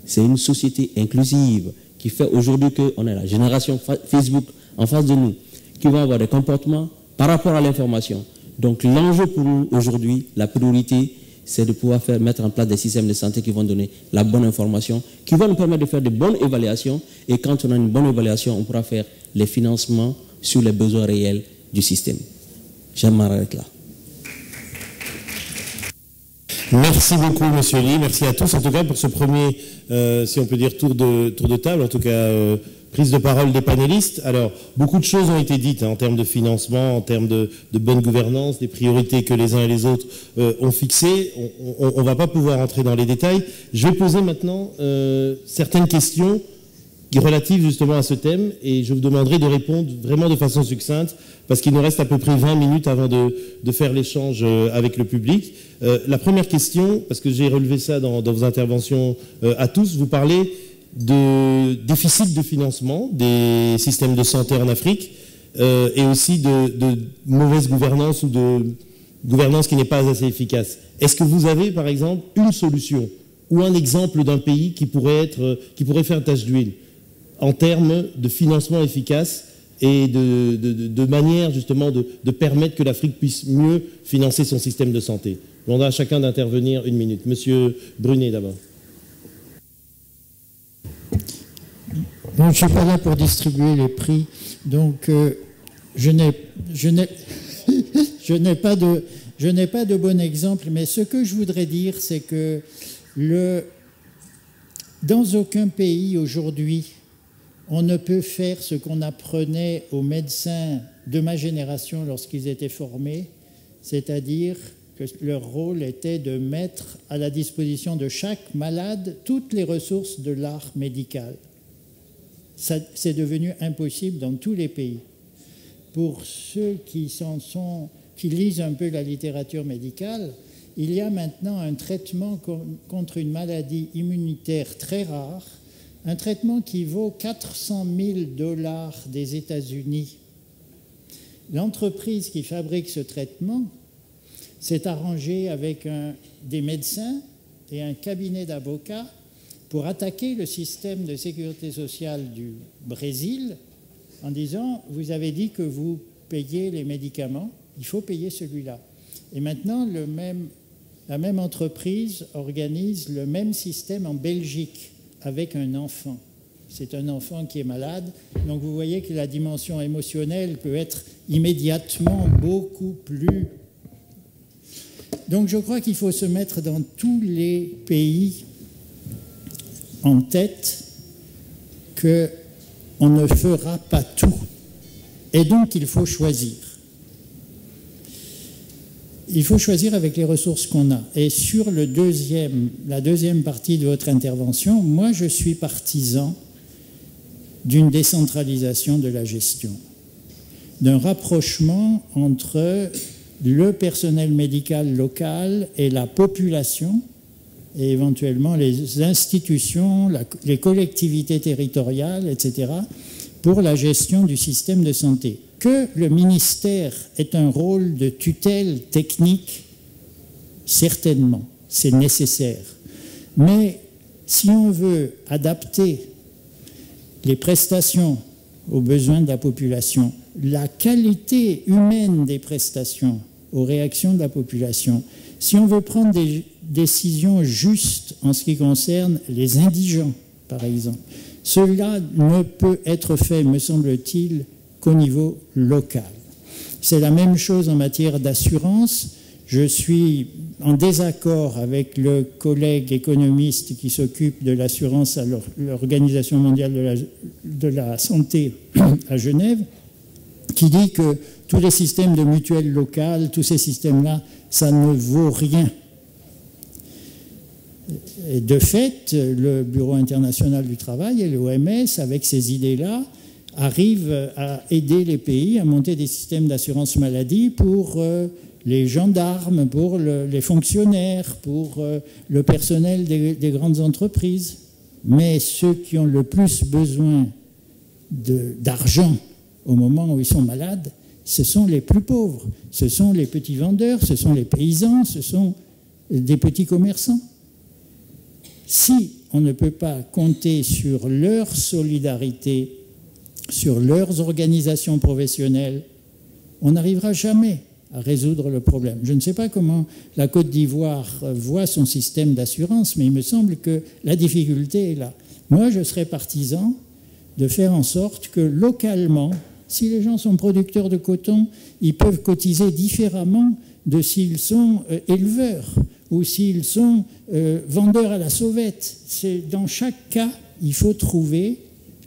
C'est une société inclusive qui fait aujourd'hui qu'on a la génération Facebook en face de nous, qui va avoir des comportements par rapport à l'information. Donc l'enjeu pour nous aujourd'hui, la priorité, c'est de pouvoir mettre en place des systèmes de santé qui vont donner la bonne information, qui vont nous permettre de faire de bonnes évaluations. Et quand on a une bonne évaluation, on pourra faire les financements sur les besoins réels du système. J'aimerais être là. Merci beaucoup, Monsieur Ly. Merci à tous, en tout cas, pour ce premier, si on peut dire, tour de table, en tout cas, prise de parole des panélistes. Alors, beaucoup de choses ont été dites en termes de financement, en termes de bonne gouvernance, des priorités que les uns et les autres ont fixées. On ne va pas pouvoir entrer dans les détails. Je vais poser maintenant certaines questions relatives justement à ce thème, et je vous demanderai de répondre vraiment de façon succincte, parce qu'il nous reste à peu près 20 minutes avant de faire l'échange avec le public. La première question, parce que j'ai relevé ça dans vos interventions à tous, vous parlez de déficit de financement des systèmes de santé en Afrique et aussi de mauvaise gouvernance ou de gouvernance qui n'est pas assez efficace. Est-ce que vous avez, par exemple, une solution ou un exemple d'un pays qui pourrait faire tache d'huile en termes de financement efficace et de manière justement de permettre que l'Afrique puisse mieux financer son système de santé? Je demande à chacun d'intervenir 1 minute. Monsieur Brunet d'abord. Bon, je ne suis pas là pour distribuer les prix, donc je n'ai pas de bon exemple, mais ce que je voudrais dire, c'est que dans aucun pays aujourd'hui, on ne peut faire ce qu'on apprenait aux médecins de ma génération lorsqu'ils étaient formés, c'est-à-dire que leur rôle était de mettre à la disposition de chaque malade toutes les ressources de l'art médical. C'est devenu impossible dans tous les pays. Pour ceux qui lisent un peu la littérature médicale, il y a maintenant un traitement contre une maladie immunitaire très rare, un traitement qui vaut 400 000 $ des États-Unis. L'entreprise qui fabrique ce traitement s'est arrangée avec des médecins et un cabinet d'avocats pour attaquer le système de sécurité sociale du Brésil en disant « vous avez dit que vous payez les médicaments, il faut payer celui-là ». Et maintenant, la même entreprise organise le même système en Belgique avec un enfant. C'est un enfant qui est malade, donc vous voyez que la dimension émotionnelle peut être immédiatement beaucoup plus... Donc je crois qu'il faut se mettre dans tous les pays en tête qu'on ne fera pas tout. Et donc, il faut choisir. Il faut choisir avec les ressources qu'on a. Et sur la deuxième partie de votre intervention, moi, je suis partisan d'une décentralisation de la gestion, d'un rapprochement entre le personnel médical local et la population, et éventuellement les institutions, les collectivités territoriales, etc., pour la gestion du système de santé. Que le ministère ait un rôle de tutelle technique, certainement, c'est nécessaire. Mais si on veut adapter les prestations aux besoins de la population, la qualité humaine des prestations aux réactions de la population. Si on veut prendre des décisions justes en ce qui concerne les indigents, par exemple, cela ne peut être fait, me semble-t-il, qu'au niveau local. C'est la même chose en matière d'assurance. Je suis en désaccord avec le collègue économiste qui s'occupe de l'assurance à l'Organisation mondiale de la santé à Genève, qui dit que tous les systèmes de mutuelles locales, tous ces systèmes-là, ça ne vaut rien. Et de fait, le Bureau international du travail et l'OMS, avec ces idées-là, arrivent à aider les pays à monter des systèmes d'assurance maladie pour les gendarmes, pour les fonctionnaires, pour le personnel des grandes entreprises. Mais ceux qui ont le plus besoin d'argent au moment où ils sont malades, ce sont les plus pauvres, ce sont les petits vendeurs, ce sont les paysans, ce sont des petits commerçants. Si on ne peut pas compter sur leur solidarité, sur leurs organisations professionnelles, on n'arrivera jamais à résoudre le problème. Je ne sais pas comment la Côte d'Ivoire voit son système d'assurance, mais il me semble que la difficulté est là. Moi, je serais partisan de faire en sorte que localement, si les gens sont producteurs de coton, ils peuvent cotiser différemment de s'ils sont éleveurs ou s'ils sont vendeurs à la sauvette. Dans chaque cas, il faut trouver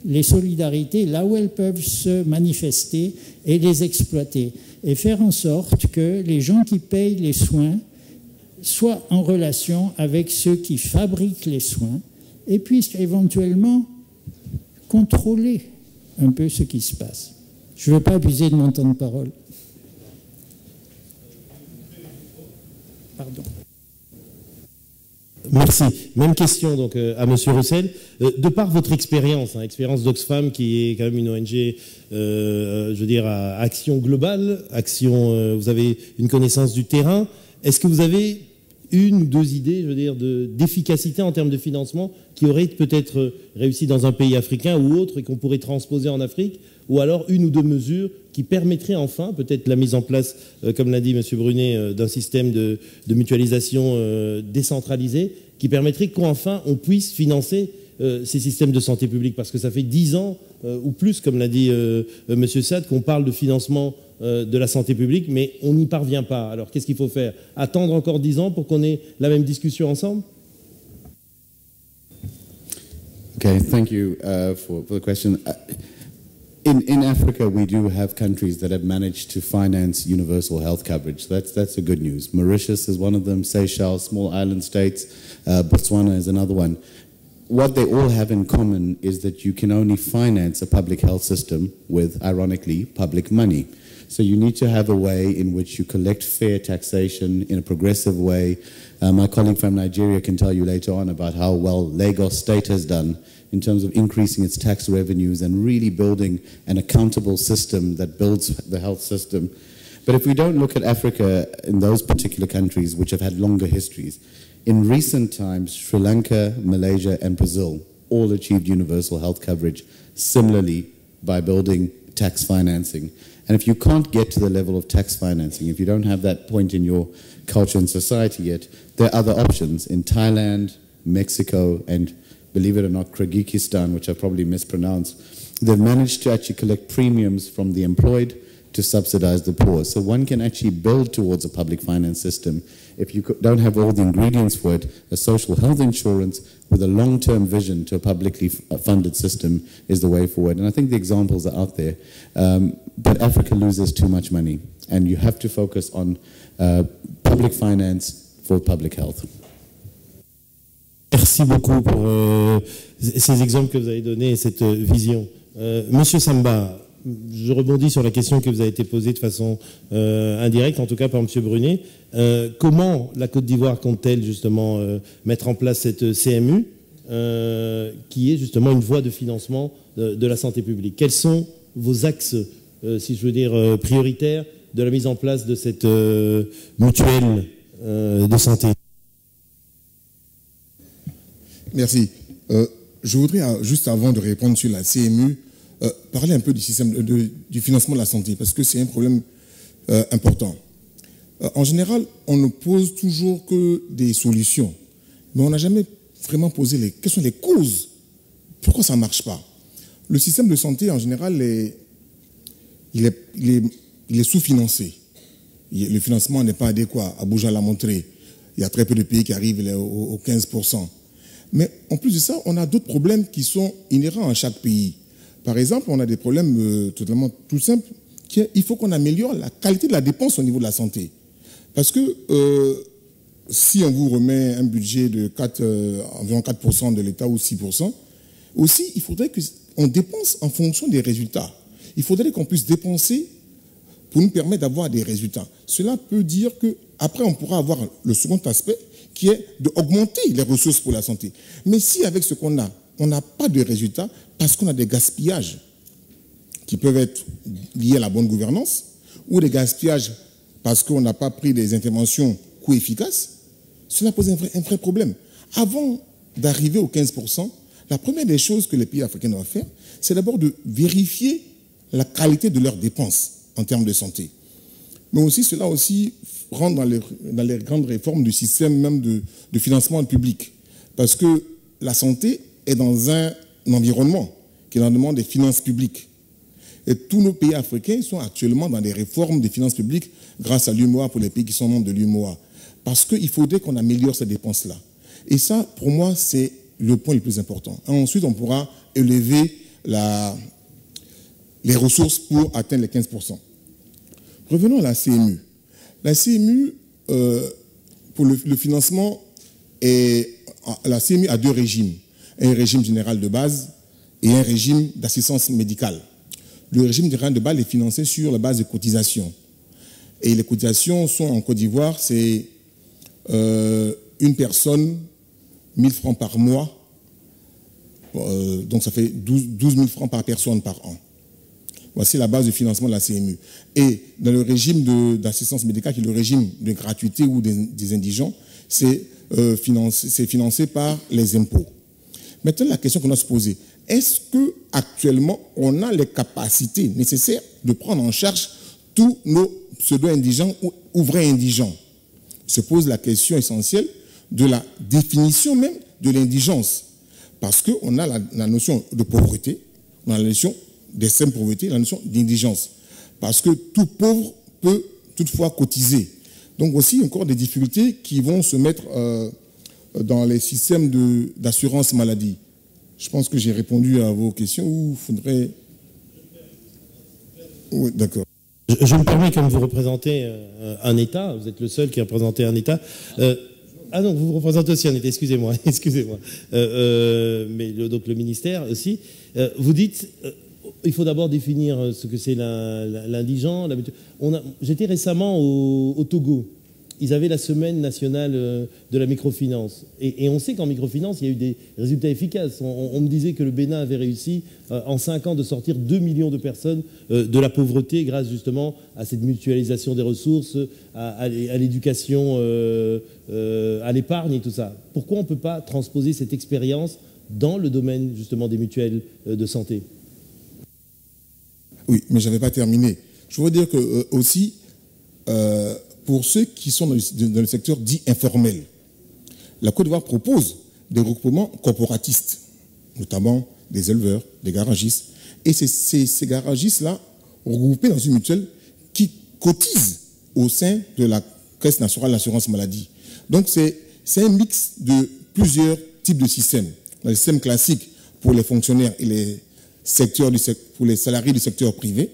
les solidarités là où elles peuvent se manifester et les exploiter. Et faire en sorte que les gens qui payent les soins soient en relation avec ceux qui fabriquent les soins et puissent éventuellement contrôler un peu ce qui se passe. Je ne veux pas abuser de mon temps de parole. Pardon. Merci. Même question donc à Monsieur Roussel. De par votre expérience, expérience d'Oxfam, qui est quand même une ONG, je veux dire, à action globale, vous avez une connaissance du terrain. Est-ce que vous avez une ou deux idées, je veux dire, d'efficacité en termes de financement qui auraient peut-être réussi dans un pays africain ou autre et qu'on pourrait transposer en Afrique, ou alors une ou deux mesures qui permettraient enfin peut-être la mise en place, comme l'a dit M. Brunet, d'un système de mutualisation décentralisé qui permettrait qu'enfin on puisse financer ces systèmes de santé publique, parce que ça fait 10 ans ou plus, comme l'a dit M. Saad, qu'on parle de financement de la santé publique, mais on n'y parvient pas. Alors qu'est-ce qu'il faut faire? Attendre encore 10 ans pour qu'on ait la même discussion ensemble? Okay, thank you for the question. In Africa, we do have countries that have managed to finance universal health coverage. That's the good news. Mauritius is one of them, Seychelles, small island states, Botswana is another one. What they all have in common is that you can only finance a public health system with, ironically, public money. So you need to have a way in which you collect fair taxation in a progressive way. My colleague from Nigeria can tell you later on about how well Lagos State has done in terms of increasing its tax revenues and really building an accountable system that builds the health system. But if we don't look at Africa in those particular countries which have had longer histories, in recent times, Sri Lanka, Malaysia, and Brazil all achieved universal health coverage similarly by building tax financing. And if you can't get to the level of tax financing, if you don't have that point in your culture and society yet, there are other options in Thailand, Mexico, and believe it or not, Kyrgyzstan, which I probably mispronounced. They've managed to actually collect premiums from the employed to subsidize the poor. So one can actually build towards a public finance system. If you don't have all the ingredients for it, a social health insurance with a long-term vision to a publicly funded system is the way forward. And I think the examples are out there. But Africa loses too much money. And you have to focus on public finance for public health. Merci beaucoup pour ces exemples que vous avez donnés et cette vision. Monsieur Samba, je rebondis sur la question que vous avez été posée de façon indirecte, en tout cas par Monsieur Brunet. Comment la Côte d'Ivoire compte-t-elle justement mettre en place cette CMU qui est justement une voie de financement de la santé publique? Quels sont vos axes, si je veux dire, prioritaires de la mise en place de cette mutuelle de santé? Merci. Je voudrais, juste avant de répondre sur la CMU, parler un peu du système du financement de la santé, parce que c'est un problème important. En général, on ne pose toujours que des solutions, mais on n'a jamais vraiment posé quelles sont les causes. Pourquoi ça ne marche pas? Le système de santé, en général, il est sous-financé. Le financement n'est pas adéquat. Abuja l'a montré. Il y a très peu de pays qui arrivent aux 15%. Mais en plus de ça, on a d'autres problèmes qui sont inhérents à chaque pays. Par exemple, on a des problèmes totalement tout simples. Il faut qu'on améliore la qualité de la dépense au niveau de la santé. Parce que si on vous remet un budget de environ 4% de l'État ou 6%, aussi, il faudrait qu'on dépense en fonction des résultats. Il faudrait qu'on puisse dépenser pour nous permettre d'avoir des résultats. Cela peut dire qu'après, on pourra avoir le second aspect qui est d'augmenter les ressources pour la santé. Mais si avec ce qu'on a, on n'a pas de résultats parce qu'on a des gaspillages qui peuvent être liés à la bonne gouvernance ou des gaspillages parce qu'on n'a pas pris des interventions coût efficaces, cela pose un vrai problème. Avant d'arriver aux 15%, la première des choses que les pays africains doivent faire, c'est d'abord de vérifier la qualité de leurs dépenses en termes de santé. Mais aussi, cela aussi rentre dans les grandes réformes du système même de financement public. Parce que la santé est dans un environnement qui demande des finances publiques. Et tous nos pays africains sont actuellement dans des réformes des finances publiques grâce à l'UMOA pour les pays qui sont membres de l'UMOA. Parce qu'il faudrait qu'on améliore ces dépenses-là. Et ça, pour moi, c'est le point le plus important. Ensuite, on pourra élever les ressources pour atteindre les 15%. Revenons à la CMU. La CMU, pour le financement, la CMU a deux régimes. Un régime général de base et un régime d'assistance médicale. Le régime général de base est financé sur la base de cotisations. Et les cotisations sont en Côte d'Ivoire, c'est une personne, 1 000 francs par mois, donc ça fait 12 000 francs par personne par an. Voici la base de financement de la CMU. Et dans le régime d'assistance médicale, qui est le régime de gratuité ou des indigents, c'est financé par les impôts. Maintenant, la question qu'on doit se poser, est-ce qu'actuellement, on a les capacités nécessaires de prendre en charge tous nos pseudo-indigents ou vrais indigents? Se pose la question essentielle de la définition même de l'indigence. Parce qu'on a la notion de pauvreté, on a la notion d'extrême pauvreté, la notion d'indigence. Parce que tout pauvre peut toutefois cotiser. Donc aussi, encore des difficultés qui vont se mettre dans les systèmes d'assurance maladie. Je pense que j'ai répondu à vos questions ou il faudrait... Oui, d'accord. Je me permets, comme vous représentez un État, vous êtes le seul qui a représenté un État. Ah non, vous représentez aussi un État, excusez-moi. Mais donc le ministère aussi. Vous dites, il faut d'abord définir ce que c'est l'indigent. J'étais récemment au Togo. Ils avaient la semaine nationale de la microfinance. Et on sait qu'en microfinance, il y a eu des résultats efficaces. On me disait que le Bénin avait réussi en 5 ans de sortir 2 millions de personnes de la pauvreté grâce justement à cette mutualisation des ressources, à l'éducation, à l'épargne et tout ça. Pourquoi on ne peut pas transposer cette expérience dans le domaine justement des mutuelles de santé? Oui, mais je n'avais pas terminé. Je voudrais dire que aussi... pour ceux qui sont dans le secteur dit informel, la Côte d'Ivoire propose des regroupements corporatistes, notamment des éleveurs, des garagistes. Et ces garagistes-là, regroupés dans une mutuelle qui cotise au sein de la Caisse nationale d'assurance maladie. Donc c'est un mix de plusieurs types de systèmes. Dans le système classique pour les fonctionnaires et pour les salariés du secteur privé.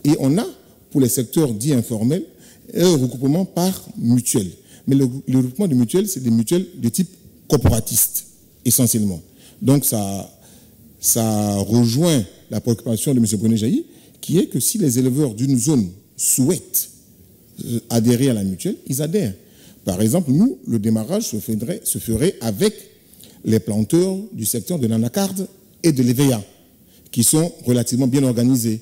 Et on a, pour les secteurs dits informels, un regroupement par mutuelle. Mais le regroupement de mutuelles, c'est des mutuelles de type corporatiste, essentiellement. Donc ça rejoint la préoccupation de M. Brunet-Jailly, qui est que si les éleveurs d'une zone souhaitent adhérer à la mutuelle, ils adhèrent. Par exemple, nous, le démarrage se ferait avec les planteurs du secteur de l'anacarde et de l'EVEA, qui sont relativement bien organisés.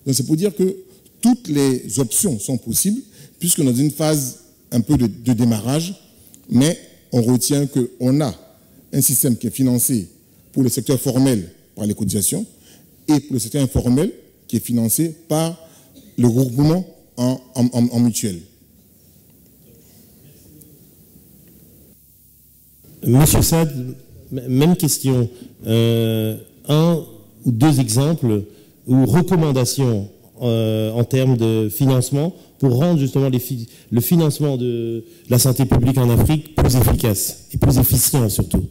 Donc c'est pour dire que toutes les options sont possibles, puisque dans une phase un peu de démarrage, mais on retient qu'on a un système qui est financé pour le secteur formel par les cotisations et pour le secteur informel qui est financé par le regroupement en mutuelle. Monsieur Saad, même question. Un ou deux exemples ou recommandations en termes de financement pour rendre justement le financement de la santé publique en Afrique plus efficace et plus efficient surtout.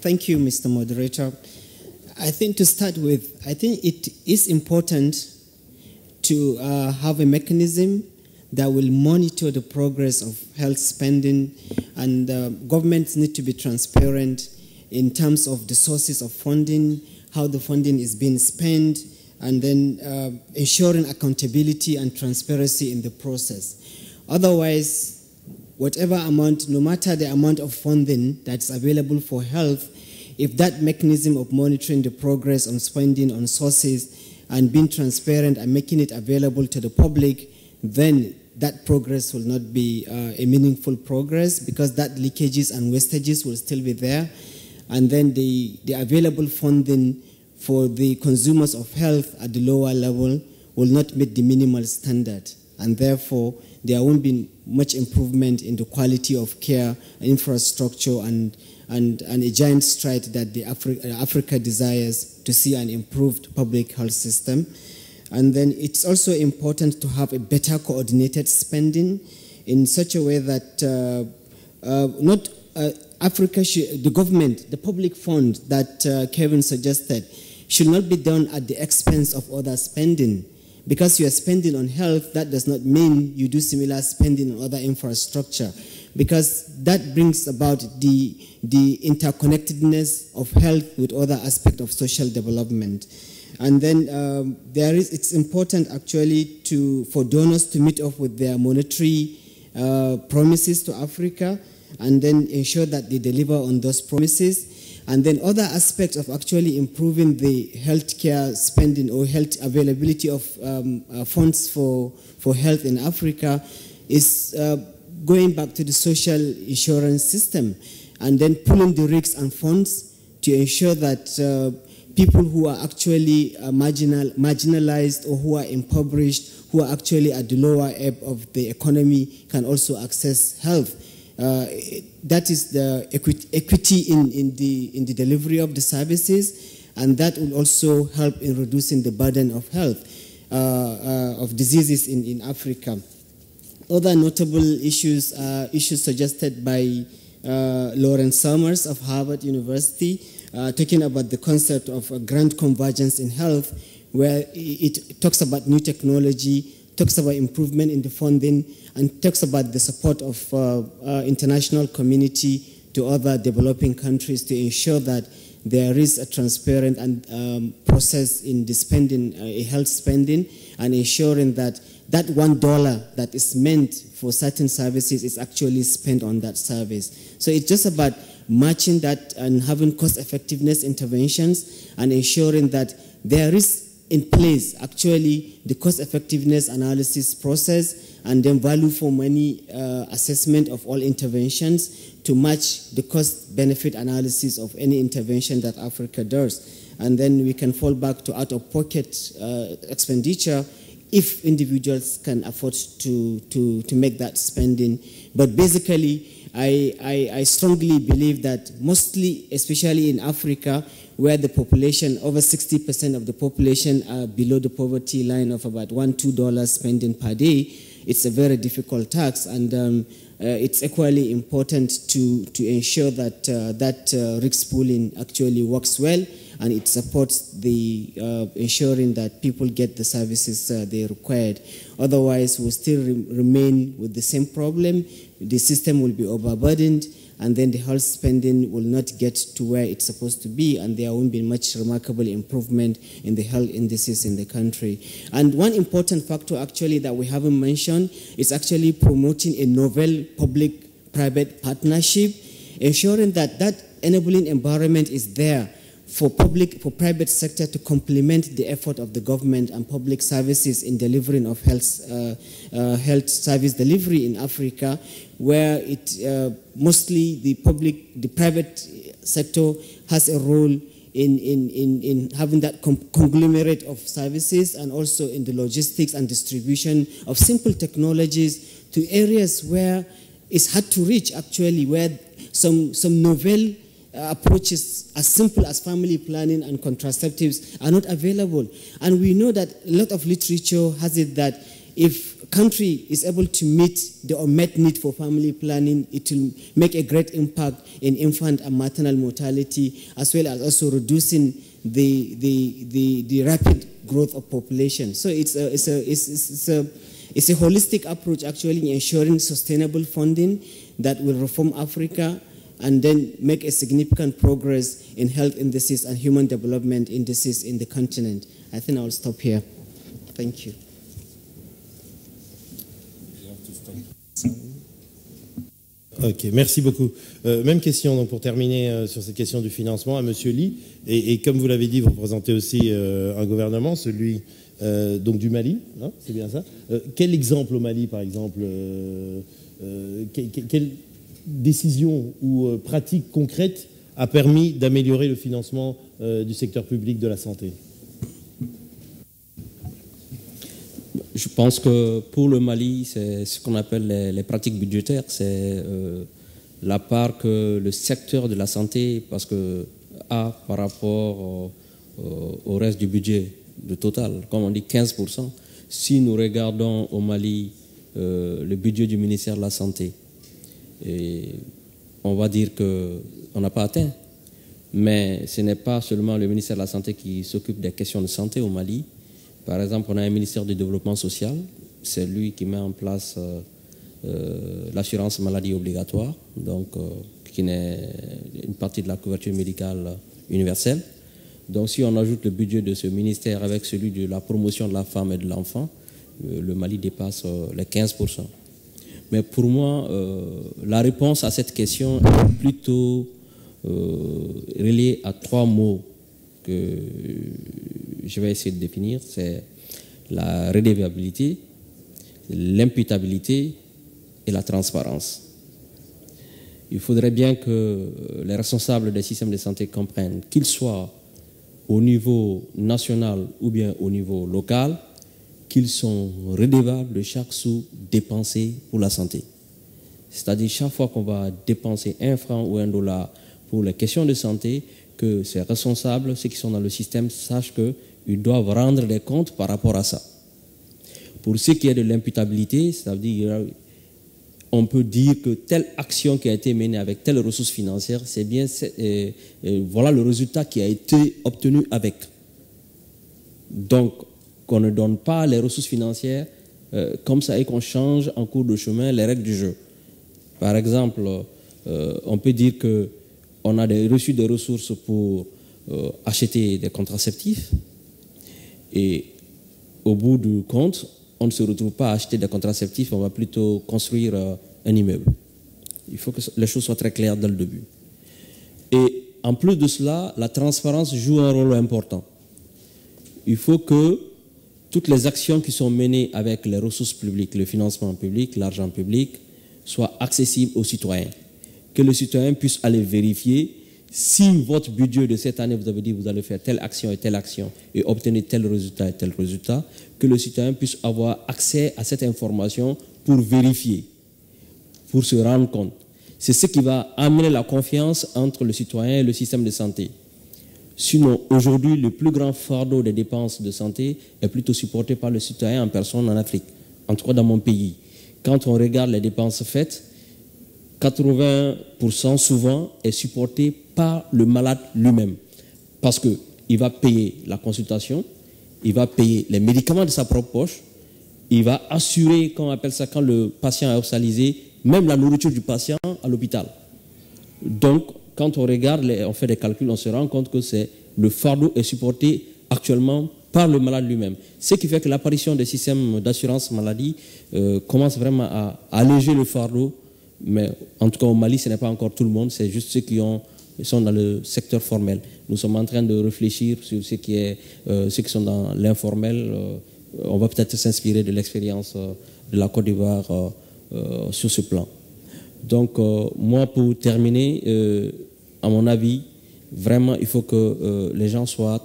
Thank you, Mr. Moderator. I think to start with, I think it is important to have a mechanism that will monitor the progress of health spending, and governments need to be transparent in terms of the sources of funding, how the funding is being spent, and then ensuring accountability and transparency in the process. Otherwise, whatever amount, no matter the amount of funding that's available for health, if that mechanism of monitoring the progress on spending on sources and being transparent and making it available to the public, then that progress will not be a meaningful progress, because that leakages and wastages will still be there. And then the available funding for the consumers of health at the lower level will not meet the minimal standard. And therefore, there won't be much improvement in the quality of care, infrastructure, and a giant stride that the Africa desires to see an improved public health system. And then it's also important to have a better coordinated spending in such a way that Africa should, the government, the public fund that Kevin suggested, should not be done at the expense of other spending. Because you are spending on health, that does not mean you do similar spending on other infrastructure, because that brings about the interconnectedness of health with other aspects of social development. And then it's important actually for donors to meet up with their monetary promises to Africa, and then ensure that they deliver on those promises. And then other aspects of actually improving the healthcare spending or health availability of funds for health in Africa is going back to the social insurance system, and then pulling the risks and funds to ensure that people who are actually marginalized or who are impoverished, who are actually at the lower ebb of the economy, can also access health. That is the equity in the delivery of the services, and that will also help in reducing the burden of health, of diseases in Africa. Other notable issues are issues suggested by Lawrence Summers of Harvard University, talking about the concept of a grand convergence in health, where it talks about new technology, talks about improvement in the funding, and talks about the support of international community to other developing countries to ensure that there is a transparent and process in the spending, health spending, and ensuring that that $1 that is meant for certain services is actually spent on that service. So it's just about matching that and having cost-effectiveness interventions and ensuring that there is in place actually the cost-effectiveness analysis process and then value for money assessment of all interventions to match the cost-benefit analysis of any intervention that Africa does. And then we can fall back to out-of-pocket expenditure if individuals can afford to make that spending. But basically, I strongly believe that mostly, especially in Africa, where the population, over 60% of the population are below the poverty line of about $1–2 spending per day, it's a very difficult task, and it's equally important to ensure that that risk pooling actually works well, and it supports the ensuring that people get the services they required. Otherwise, we'll still remain with the same problem. The system will be overburdened, and then the health spending will not get to where it's supposed to be, and there won't be much remarkable improvement in the health indices in the country. And one important factor actually that we haven't mentioned is actually promoting a novel public-private partnership, ensuring that that enabling environment is there for private sector to complement the effort of the government and public services in delivering of health service delivery in Africa, where it mostly the private sector has a role in having that conglomerate of services, and also in the logistics and distribution of simple technologies to areas where it's hard to reach, actually, where some novel approaches as simple as family planning and contraceptives are not available. And we know that a lot of literature has it that if a country is able to meet the unmet need for family planning, it will make a great impact in infant and maternal mortality, as well as also reducing the rapid growth of population. So it's a holistic approach, actually, in ensuring sustainable funding that will reform Africa and then make a significant progress in health indices and human development indices in the continent. I think I'll stop here. Thank you. Ok, merci beaucoup. Même question donc, pour terminer sur cette question du financement à Monsieur Ly. Et comme vous l'avez dit, vous représentez aussi un gouvernement, celui donc du Mali, hein, c'est bien ça. Quel exemple au Mali, par exemple quelle décision ou pratique concrète a permis d'améliorer le financement du secteur public de la santé? Je pense que pour le Mali, c'est ce qu'on appelle les pratiques budgétaires, c'est la part que le secteur de la santé a par rapport au reste du budget, le total, comme on dit 15%. Si nous regardons au Mali le budget du ministère de la Santé, et on va dire qu'on n'a pas atteint. Mais ce n'est pas seulement le ministère de la Santé qui s'occupe des questions de santé au Mali. Par exemple, on a un ministère du développement social, c'est lui qui met en place l'assurance maladie obligatoire, donc qui est une partie de la couverture médicale universelle. Donc si on ajoute le budget de ce ministère avec celui de la promotion de la femme et de l'enfant, le Mali dépasse les 15%. Mais pour moi, la réponse à cette question est plutôt reliée à 3 mots que je vais essayer de définir. C'est la redevabilité, l'imputabilité et la transparence. Il faudrait bien que les responsables des systèmes de santé comprennent, qu'ils soient au niveau national ou bien au niveau local, qu'ils sont redevables de chaque sou dépensé pour la santé. C'est-à-dire chaque fois qu'on va dépenser 1 franc ou 1 dollar pour les questions de santé, que ces responsables, ceux qui sont dans le système, sachent qu'ils doivent rendre des comptes par rapport à ça. Pour ce qui est de l'imputabilité, c'est-à-dire on peut dire que telle action qui a été menée avec telle ressource financière, c'est bien, voilà le résultat qui a été obtenu avec. Donc, qu'on ne donne pas les ressources financières comme ça et qu'on change en cours de chemin les règles du jeu. Par exemple, on peut dire qu'on a reçu des ressources pour acheter des contraceptifs et au bout du compte, on ne se retrouve pas à acheter des contraceptifs, on va plutôt construire un immeuble. Il faut que les choses soient très claires dès le début. Et en plus de cela, la transparence joue un rôle important. Il faut que toutes les actions qui sont menées avec les ressources publiques, le financement public, l'argent public, soient accessibles aux citoyens. Que le citoyen puisse aller vérifier si votre budget de cette année, vous avez dit que vous allez faire telle action et obtenir tel résultat, que le citoyen puisse avoir accès à cette information pour vérifier, pour se rendre compte. C'est ce qui va amener la confiance entre le citoyen et le système de santé. Sinon, aujourd'hui, le plus grand fardeau des dépenses de santé est plutôt supporté par le citoyen en personne en Afrique, en tout cas dans mon pays. Quand on regarde les dépenses faites, 80% souvent est supporté par le malade lui-même. Parce qu'il va payer la consultation, il va payer les médicaments de sa propre poche, il va assurer, quand on appelle ça, quand le patient est hospitalisé, même la nourriture du patient à l'hôpital. Donc, quand on regarde, on fait des calculs, on se rend compte que le fardeau est supporté actuellement par le malade lui-même. Ce qui fait que l'apparition des systèmes d'assurance maladie commence vraiment à alléger le fardeau. Mais en tout cas au Mali, ce n'est pas encore tout le monde, c'est juste ceux qui sont dans le secteur formel. Nous sommes en train de réfléchir sur ceux qui sont dans l'informel. On va peut-être s'inspirer de l'expérience de la Côte d'Ivoire sur ce plan. Donc moi, pour terminer, à mon avis, Vraiment, il faut que les gens soient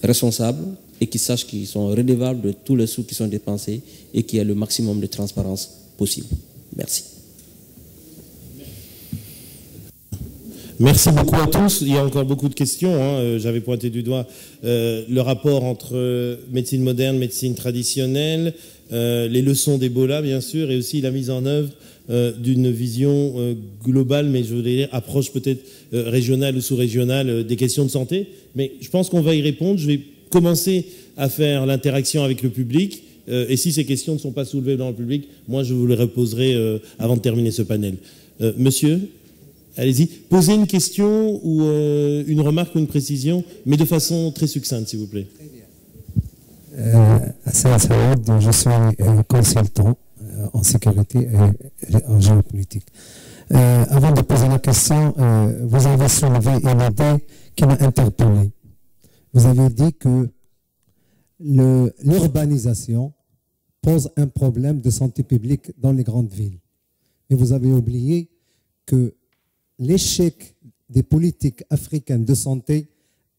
responsables et qu'ils sachent qu'ils sont redevables de tous les sous qui sont dépensés et qu'il y ait le maximum de transparence possible. Merci. Merci beaucoup à tous. Il y a encore beaucoup de questions. J'avais pointé du doigt le rapport entre médecine moderne, médecine traditionnelle, les leçons d'Ebola, bien sûr, et aussi la mise en œuvre d'une vision globale, mais je voudrais dire approche peut-être régionale ou sous-régionale des questions de santé. Mais je pense qu'on va y répondre. Je vais commencer à faire l'interaction avec le public. Et si ces questions ne sont pas soulevées dans le public, moi, je vous les reposerai avant de terminer ce panel. Monsieur, allez-y. Posez une question ou une remarque ou une précision, mais de façon très succincte, s'il vous plaît. Hassan Saoud, je suis consultant en sécurité et en géopolitique. Avant de poser la question, vous avez soulevé une idée qui m'a interpellé. Vous avez dit que l'urbanisation pose un problème de santé publique dans les grandes villes. Mais vous avez oublié que l'échec des politiques africaines de santé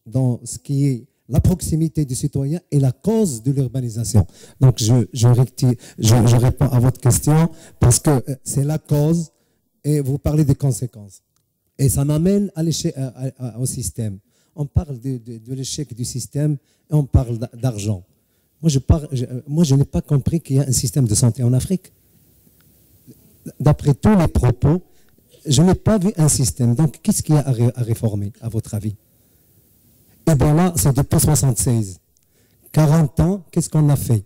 dans ce qui est la proximité du citoyen est la cause de l'urbanisation. Donc je réponds à votre question parce que c'est la cause et vous parlez des conséquences. Et ça m'amène au système. On parle de l'échec du système et on parle d'argent. Moi, je n'ai pas compris qu'il y a un système de santé en Afrique. D'après tous les propos, je n'ai pas vu un système. Donc, qu'est-ce qu'il y a à réformer, à votre avis? Et bien là, c'est depuis 1976. 40 ans, qu'est-ce qu'on a fait?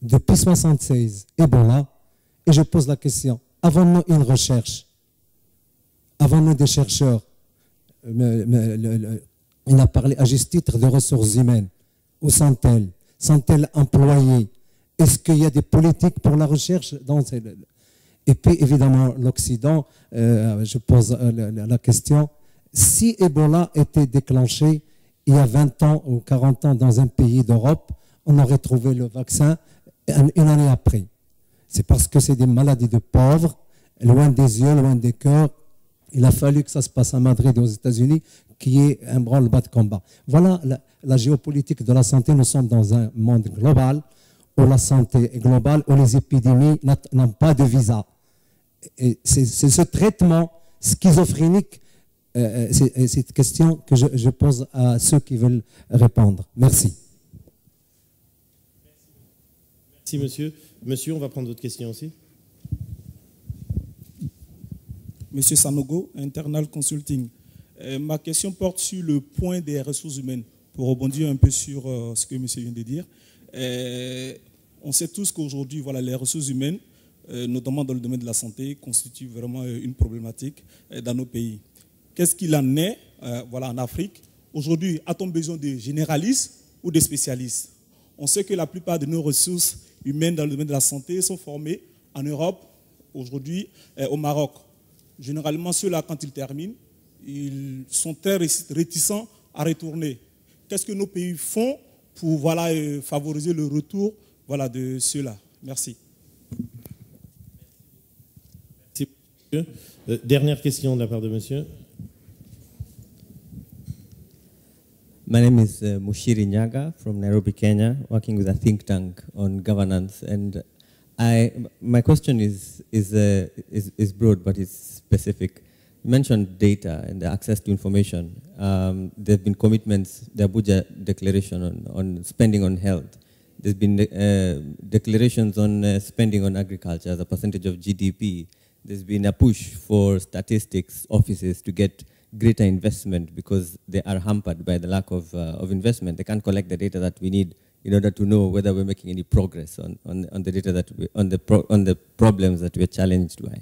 Depuis 1976, Ebola, et je pose la question, avons-nous une recherche? Avons-nous des chercheurs? Il a parlé à juste titre de ressources humaines. Où sont-elles? Sont-elles employées? Est-ce qu'il y a des politiques pour la recherche dans ces... Et puis, évidemment, l'Occident, je pose la question, si Ebola était déclenché il y a 20 ans ou 40 ans dans un pays d'Europe, on aurait trouvé le vaccin une année après. C'est parce que c'est des maladies de pauvres, loin des yeux, loin des cœurs. Il a fallu que ça se passe à Madrid, aux États-Unis, qui est un branle-bas de combat. Voilà la géopolitique de la santé. Nous sommes dans un monde global où la santé est globale, où les épidémies n'ont pas de visa. Et c'est ce traitement schizophrénique, c'est cette question que je pose à ceux qui veulent répondre. Merci. Merci, monsieur. Monsieur, on va prendre votre question aussi. Monsieur Sanogo, Internal Consulting. Ma question porte sur le point des ressources humaines, pour rebondir un peu sur ce que monsieur vient de dire. On sait tous qu'aujourd'hui, voilà, les ressources humaines, notamment dans le domaine de la santé, constituent vraiment une problématique dans nos pays. Qu'est-ce qu'il en est voilà, en Afrique? Aujourd'hui, a-t-on besoin de généralistes ou de spécialistes? On sait que la plupart de nos ressources humaines dans le domaine de la santé sont formées en Europe, aujourd'hui au Maroc. Généralement, ceux-là, quand ils terminent, ils sont très réticents à retourner. Qu'est-ce que nos pays font pour voilà, favoriser le retour voilà, de ceux-là? Merci. Merci. Dernière question de la part de monsieur. My name is Mushiri Nyaga from Nairobi, Kenya, working with a think tank on governance. And my question is broad, but it's specific. You mentioned data and the access to information. There have been commitments, the Abuja Declaration on spending on health. There's been declarations on spending on agriculture as a percentage of GDP. There's been a push for statistics offices to get greater investment because they are hampered by the lack of investment. They can't collect the data that we need in order to know whether we're making any progress on the data that on the problems that we're challenged by.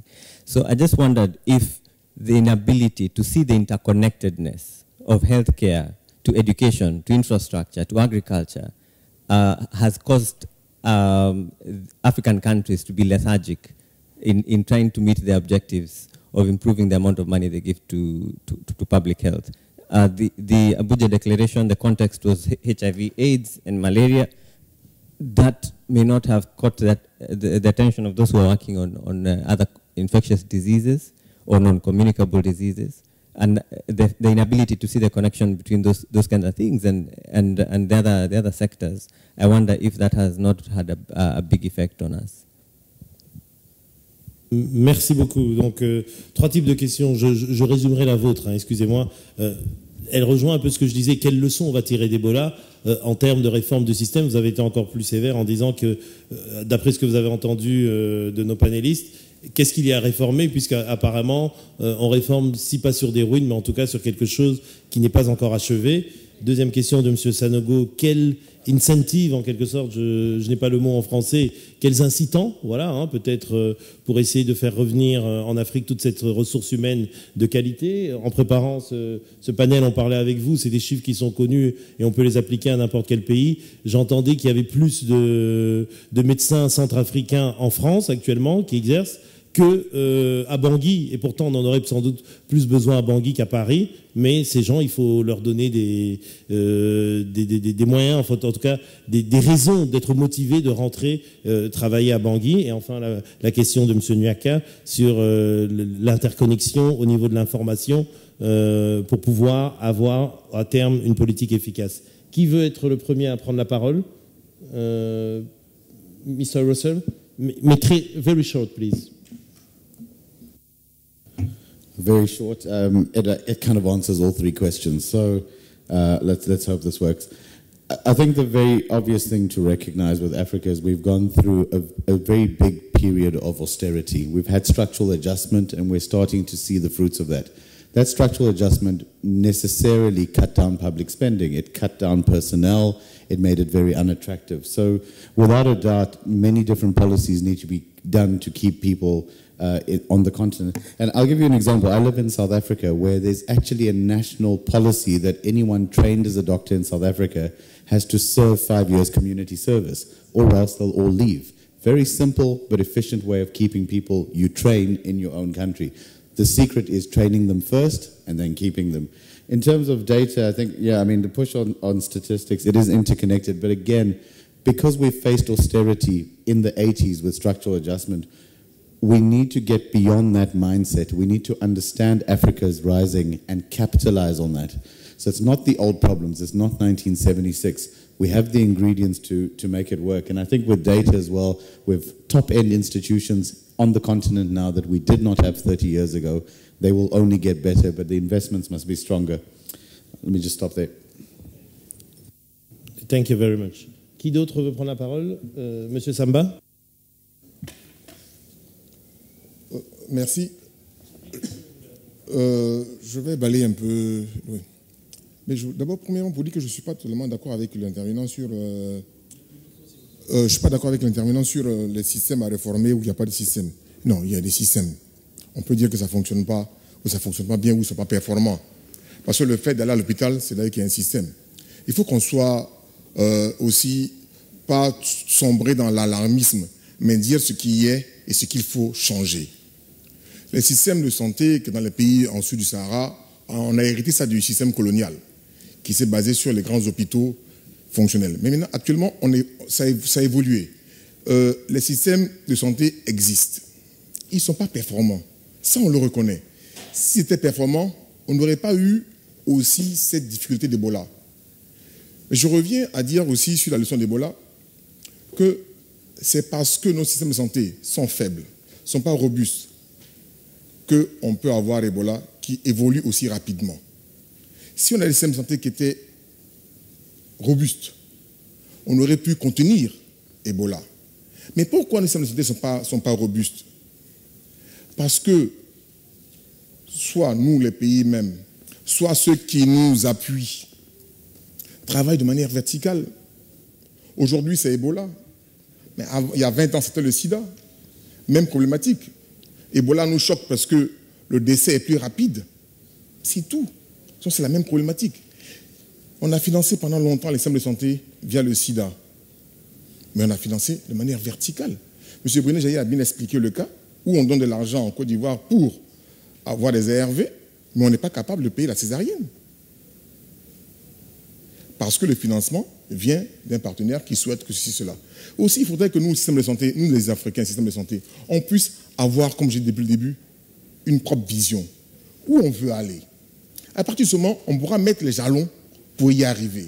So I just wondered if the inability to see the interconnectedness of healthcare to education, to infrastructure, to agriculture has caused African countries to be lethargic in trying to meet their objectives of improving the amount of money they give to public health. The Abuja Declaration, the context was HIV, AIDS, and malaria. That may not have caught the attention of those who are working on other infectious diseases or non-communicable diseases. the inability to see the connection between those kinds of things and the other sectors. I wonder if that has not had a big effect on us. Merci beaucoup. Donc, trois types de questions. Je résumerai la vôtre, hein, excusez-moi. Elle rejoint un peu ce que je disais. Quelles leçons on va tirer d'Ebola en termes de réforme du système? Vous avez été encore plus sévère en disant que, d'après ce que vous avez entendu de nos panélistes, qu'est-ce qu'il y a à réformer, puisqu'apparemment, on réforme, si pas sur des ruines, mais en tout cas sur quelque chose qui n'est pas encore achevé. Deuxième question de M. Sanogo, quel incentive, en quelque sorte, je n'ai pas le mot en français, quels incitants, voilà, hein, peut-être pour essayer de faire revenir en Afrique toute cette ressource humaine de qualité. En préparant ce panel, on parlait avec vous, c'est des chiffres qui sont connus et on peut les appliquer à n'importe quel pays. J'entendais qu'il y avait plus de médecins centrafricains en France actuellement qui exercent qu'à Bangui, et pourtant on en aurait sans doute plus besoin à Bangui qu'à Paris, mais ces gens, il faut leur donner des moyens, enfin, en tout cas des raisons d'être motivés de rentrer travailler à Bangui. Et enfin la question de M. Nyaka sur l'interconnexion au niveau de l'information pour pouvoir avoir à terme une politique efficace. Qui veut être le premier à prendre la parole? Mr. Russell, mais very short, please. Very short. It kind of answers all three questions. So let's hope this works. I think the very obvious thing to recognize with Africa is we've gone through a very big period of austerity. We've had structural adjustment, and we're starting to see the fruits of that. That structural adjustment necessarily cut down public spending. It cut down personnel. It made it very unattractive. So without a doubt, many different policies need to be done to keep people on the continent. And I'll give you an example. I live in South Africa, where there's actually a national policy that anyone trained as a doctor in South Africa has to serve 5 years community service, or else they'll all leave. Very simple but efficient way of keeping people you train in your own country. The secret is training them first and then keeping them. In terms of data, I think, yeah, I mean, the push on statistics, it is interconnected. But again, because we faced austerity in the 80s with structural adjustment, we need to get beyond that mindset. We need to understand Africa's rising and capitalize on that. So it's not the old problems. It's not 1976. We have the ingredients to make it work. And I think with data as well, with top-end institutions on the continent now that we did not have 30 years ago, they will only get better, but the investments must be stronger. Let me just stop there. Thank you very much. Qui d'autre veut prendre la parole? Monsieur Samba? Merci. Je vais balayer un peu. Oui. Mais d'abord, premièrement, pour dire que je ne suis pas totalement d'accord avec l'intervenant sur. Je suis pas d'accord avec l'intervenant sur les systèmes à réformer ou qu'il n'y a pas de système. Non, il y a des systèmes. On peut dire que ça ne fonctionne pas, ou ça ne fonctionne pas bien, ou ce n'est pas performant. Parce que le fait d'aller à l'hôpital, c'est d'ailleurs qu'il y a un système. Il faut qu'on soit aussi pas sombrer dans l'alarmisme, mais dire ce qui est et ce qu'il faut changer. Les systèmes de santé que dans les pays en dessous du Sahara, on a hérité ça du système colonial, qui s'est basé sur les grands hôpitaux fonctionnels. Mais maintenant, actuellement, ça a évolué. Les systèmes de santé existent. Ils ne sont pas performants. Ça, on le reconnaît. Si c'était performant, on n'aurait pas eu aussi cette difficulté d'Ebola. Je reviens à dire aussi sur la leçon d'Ebola que c'est parce que nos systèmes de santé sont faibles, ne sont pas robustes, qu'on peut avoir Ebola qui évolue aussi rapidement. Si on a des systèmes de santé qui étaient robustes, on aurait pu contenir Ebola. Mais pourquoi nos systèmes de santé ne sont pas robustes? Parce que soit nous, les pays même, soit ceux qui nous appuient, travaillent de manière verticale. Aujourd'hui, c'est Ebola. Mais il y a 20 ans, c'était le sida. Même problématique. Ebola nous choque parce que le décès est plus rapide. C'est tout. C'est la même problématique. On a financé pendant longtemps les systèmes de santé via le sida. Mais on a financé de manière verticale. M. Brunet Jaillet a bien expliqué le cas où on donne de l'argent en Côte d'Ivoire pour avoir des ARV, mais on n'est pas capable de payer la césarienne. Parce que le financement vient d'un partenaire qui souhaite que ceci, cela. Aussi, il faudrait que nous, système de santé, nous les Africains, système de santé, on puisse avoir, comme j'ai dit depuis le début, une propre vision. Où on veut aller. À partir de ce moment, on pourra mettre les jalons pour y arriver.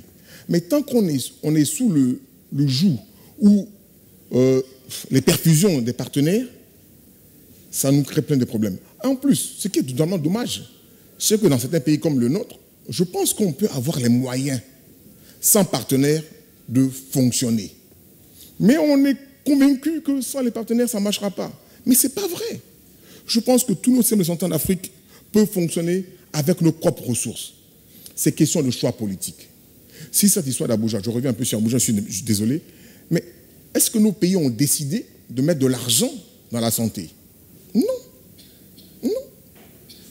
Mais tant qu'on est sous le joug ou les perfusions des partenaires, ça nous crée plein de problèmes. En plus, ce qui est totalement dommage, c'est que dans certains pays comme le nôtre, je pense qu'on peut avoir les moyens, sans partenaires, de fonctionner. Mais on est convaincu que sans les partenaires, ça ne marchera pas. Mais ce n'est pas vrai. Je pense que tous nos systèmes de santé en Afrique peuvent fonctionner avec nos propres ressources. C'est question de choix politique. Si cette histoire d'Abuja, je reviens un peu sur Abuja, je suis désolé, mais est-ce que nos pays ont décidé de mettre de l'argent dans la santé? Non. Non.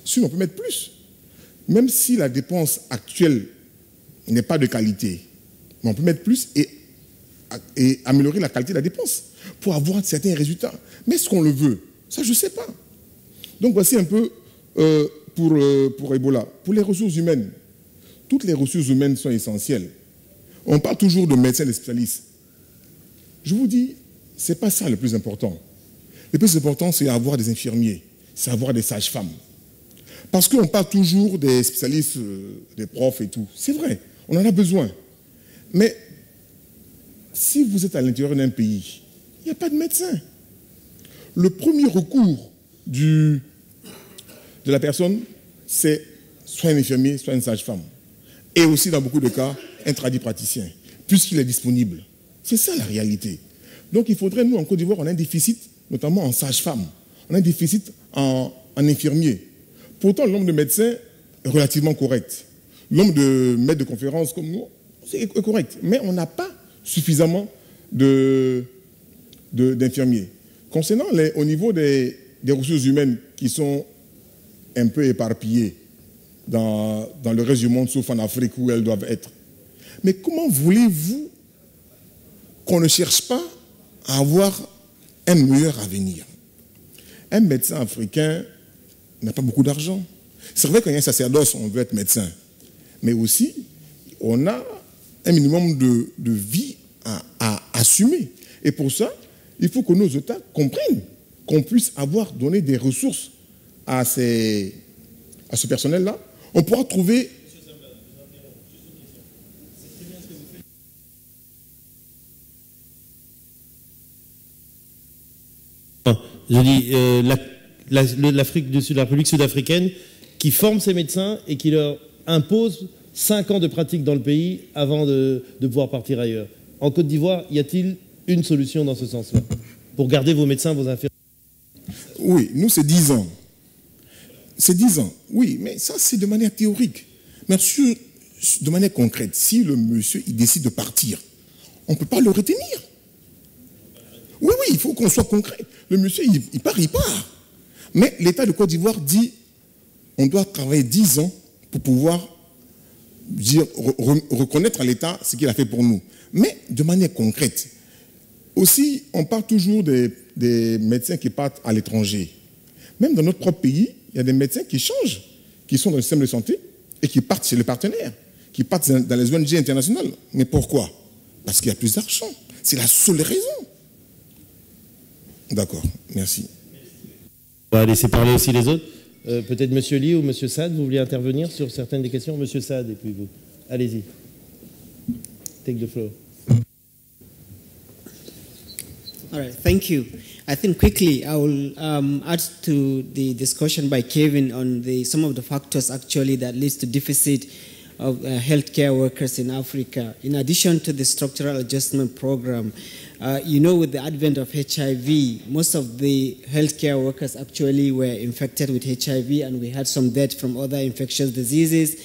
Sinon, on peut mettre plus. Même si la dépense actuelle n'est pas de qualité, mais on peut mettre plus et améliorer la qualité de la dépense pour avoir certains résultats. Mais est-ce qu'on le veut? Ça, je ne sais pas. Donc, voici un peu pour Ebola. Pour les ressources humaines, toutes les ressources humaines sont essentielles. On parle toujours de médecins et de spécialistes. Je vous dis, ce n'est pas ça le plus important. Le plus important, c'est avoir des infirmiers, c'est avoir des sages-femmes. Parce qu'on parle toujours des spécialistes, des profs et tout. C'est vrai, on en a besoin. Mais si vous êtes à l'intérieur d'un pays, il n'y a pas de médecin. Le premier recours de la personne, c'est soit un infirmier, soit une sage-femme. Et aussi, dans beaucoup de cas, un tradipraticien, puisqu'il est disponible. C'est ça la réalité. Donc il faudrait, nous, en Côte d'Ivoire, on a un déficit, notamment en sage-femme. On a un déficit en infirmiers. Pourtant, le nombre de médecins est relativement correct. Le nombre de maîtres de conférences comme nous, c'est correct. Mais on n'a pas suffisamment d'infirmiers. Concernant au niveau des ressources humaines qui sont un peu éparpillées dans le reste du monde, sauf en Afrique où elles doivent être. Mais comment voulez-vous qu'on ne cherche pas à avoir un meilleur avenir? Un médecin africain n'a pas beaucoup d'argent. C'est vrai qu'il y a un sacerdoce, on veut être médecin. Mais aussi, on a un minimum de vie à assumer. Et pour ça, il faut que nos États comprennent qu'on puisse donner des ressources à ce personnel-là. On pourra trouver... Je dis l'Afrique du Sud, la République sud-africaine, qui forme ses médecins et qui leur impose 5 ans de pratique dans le pays avant de pouvoir partir ailleurs. En Côte d'Ivoire, y a-t-il une solution dans ce sens-là pour garder vos médecins, vos infirmiers? Oui, nous, c'est 10 ans. C'est 10 ans, oui, mais ça, c'est de manière théorique. Mais de manière concrète, si le monsieur il décide de partir, on ne peut pas le retenir. Oui, il faut qu'on soit concret. Le monsieur, il part. Mais l'État de Côte d'Ivoire dit on doit travailler 10 ans pour pouvoir reconnaître à l'État ce qu'il a fait pour nous. Mais de manière concrète. Aussi, on parle toujours des médecins qui partent à l'étranger. Même dans notre propre pays, il y a des médecins qui changent, qui sont dans le système de santé et qui partent chez les partenaires, qui partent dans les ONG internationales. Mais pourquoi? Parce qu'il y a plus d'argent. C'est la seule raison. D'accord, merci. On va laisser parler aussi les autres. Peut-être M. Lee ou M. Saad, vous voulez intervenir sur certaines des questions? M. Saad, et puis vous. Allez-y. Take the floor. All right, thank you. I think quickly I will add to the discussion by Kevin on some of the factors actually that leads to deficit of healthcare workers in Africa. In addition to the structural adjustment program, you know, with the advent of HIV, most of the healthcare workers actually were infected with HIV, and we had some death from other infectious diseases,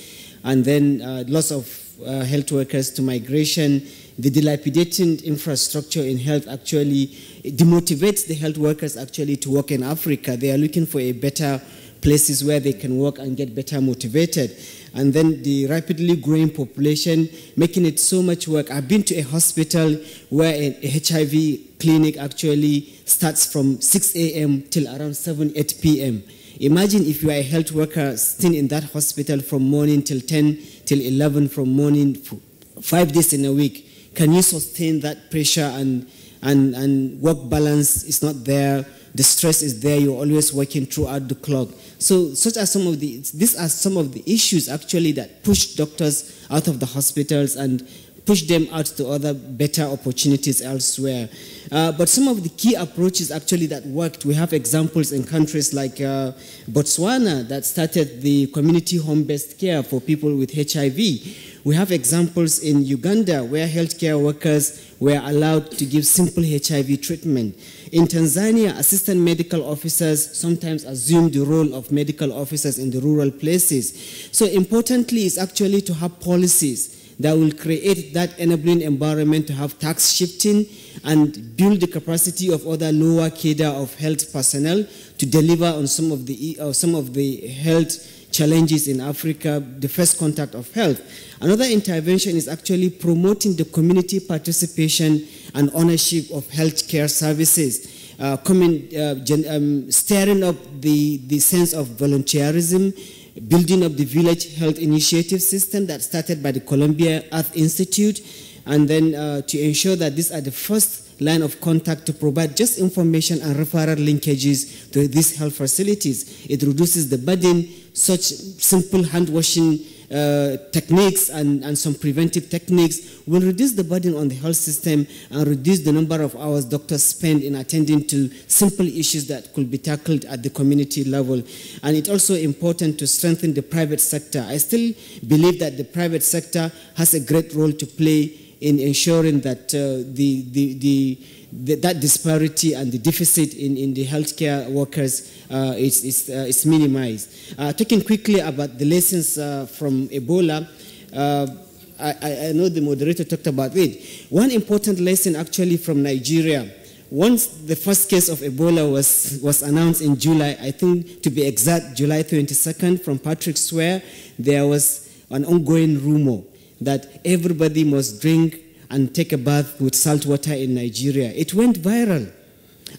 and then loss of health workers to migration. The dilapidating infrastructure in health actually demotivates the health workers actually to work in Africa. They are looking for a better places where they can work and get better motivated. And then the rapidly growing population, making it so much work. I've been to a hospital where a HIV clinic actually starts from 6 a.m. till around 8 p.m. Imagine if you are a health worker staying in that hospital from morning till 10, till 11 from morning, 5 days in a week. Can you sustain that pressure and work balance is not there? the stress is there, you're always working throughout the clock. So these are some of the issues actually that push doctors out of the hospitals and push them out to other better opportunities elsewhere. But some of the key approaches actually that worked, we have examples in countries like Botswana that started the community home-based care for people with HIV. We have examples in Uganda where healthcare workers were allowed to give simple HIV treatment. In Tanzania, assistant medical officers sometimes assume the role of medical officers in the rural places. So importantly is actually to have policies that will create that enabling environment to have tax shifting and build the capacity of other lower cadre of health personnel to deliver on some of the health challenges in Africa, the first contact of health. Another intervention is actually promoting the community participation and ownership of healthcare services, stirring up the sense of volunteerism, building up the village health initiative system that started by the Columbia Earth Institute, and then to ensure that these are the first line of contact to provide just information and referral linkages to these health facilities. It reduces the burden. Such simple hand washing techniques and some preventive techniques will reduce the burden on the health system and reduce the number of hours doctors spend in attending to simple issues that could be tackled at the community level. And it's also important to strengthen the private sector. I still believe that the private sector has a great role to play in ensuring that that disparity and the deficit in the healthcare workers is minimized. Talking quickly about the lessons from Ebola, I know the moderator talked about it. One important lesson actually from Nigeria, once the first case of Ebola was announced in July, I think to be exact, July 22nd, from Patrick Sware, there was an ongoing rumor that everybody must drink and take a bath with salt water in Nigeria. It went viral.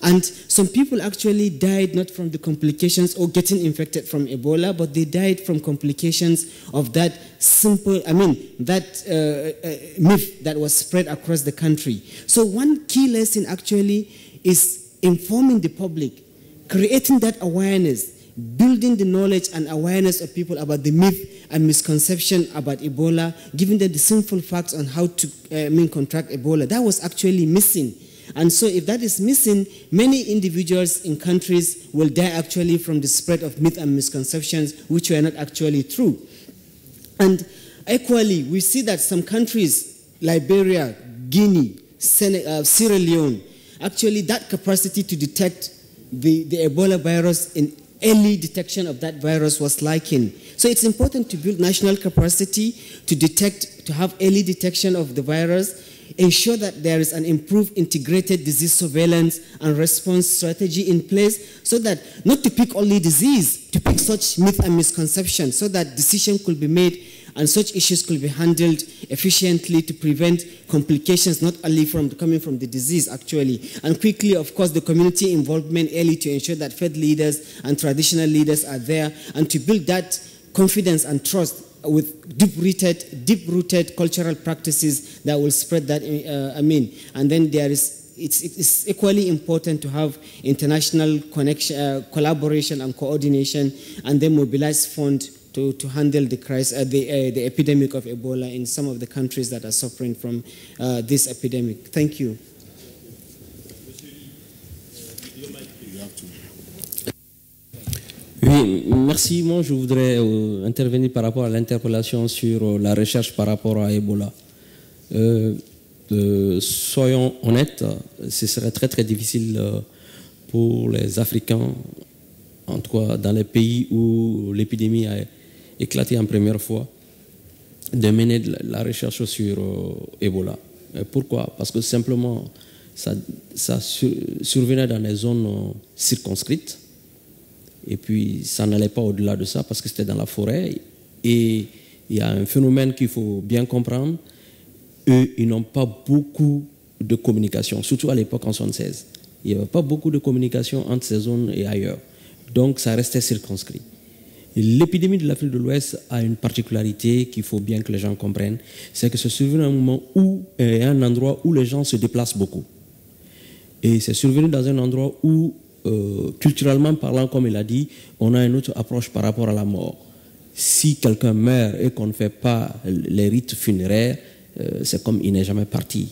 And some people actually died not from the complications or getting infected from Ebola, but they died from complications of that myth that was spread across the country. So one key lesson actually is informing the public, creating that awareness, building the knowledge and awareness of people about the myth and misconception about Ebola, giving them the simple facts on how to contract Ebola. That was actually missing. And so if that is missing, many individuals in countries will die actually from the spread of myth and misconceptions which were not actually true. And equally, we see that some countries, Liberia, Guinea, Sierra Leone, actually that capacity to detect the Ebola virus in early detection of that virus was lacking. So it's important to build national capacity to detect, to have early detection of the virus, ensure that there is an improved integrated disease surveillance and response strategy in place so that not to pick only disease, to pick such myth and misconceptions so that decision could be made and such issues could be handled efficiently to prevent complications not only coming from the disease actually. And quickly, of course, the community involvement early to ensure that faith leaders and traditional leaders are there and to build that confidence and trust with deep-rooted cultural practices that will spread that, And then it's equally important to have international connection, collaboration and coordination, and then mobilize funds to handle the crisis, the epidemic of Ebola in some of the countries that are suffering from this epidemic. Thank you. Oui, merci. Moi, je voudrais intervenir par rapport à l'interpellation sur la recherche par rapport à Ebola. Soyons honnêtes, ce serait très très difficile pour les Africains, en tout cas dans les pays où l'épidémie a éclaté en première fois, de mener de la recherche sur Ebola. Pourquoi? Parce que simplement, ça survenait dans des zones circonscrites. Et puis, ça n'allait pas au-delà de ça parce que c'était dans la forêt. Et il y a un phénomène qu'il faut bien comprendre. Eux, ils n'ont pas beaucoup de communication, surtout à l'époque en 1976. Il n'y avait pas beaucoup de communication entre ces zones et ailleurs. Donc, ça restait circonscrit. L'épidémie de l'Afrique de l'Ouest a une particularité qu'il faut bien que les gens comprennent. C'est que c'est survenu à un moment où, un endroit où les gens se déplacent beaucoup. Et c'est survenu dans un endroit où culturellement parlant, comme il a dit, on a une autre approche par rapport à la mort. Si quelqu'un meurt et qu'on ne fait pas les rites funéraires, c'est comme il n'est jamais parti.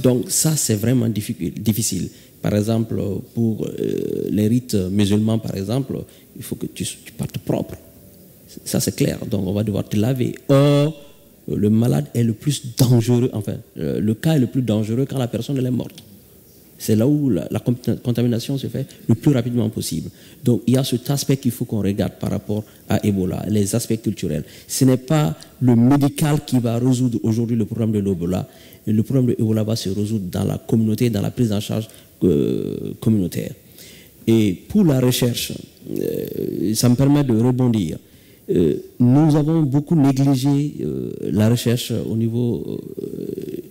Donc ça, c'est vraiment difficile. Par exemple, pour les rites musulmans, par exemple, il faut que tu partes propre. Ça, c'est clair. Donc, on va devoir te laver. Or, le malade est le plus dangereux, enfin, le cas est le plus dangereux quand la personne elle est morte. C'est là où la contamination se fait le plus rapidement possible. Donc, il y a cet aspect qu'il faut qu'on regarde par rapport à Ebola, les aspects culturels. Ce n'est pas le médical qui va résoudre aujourd'hui le problème de l'Ebola. Le problème de l'Ebola va se résoudre dans la communauté, dans la prise en charge communautaire. Et pour la recherche, ça me permet de rebondir. Nous avons beaucoup négligé la recherche au niveau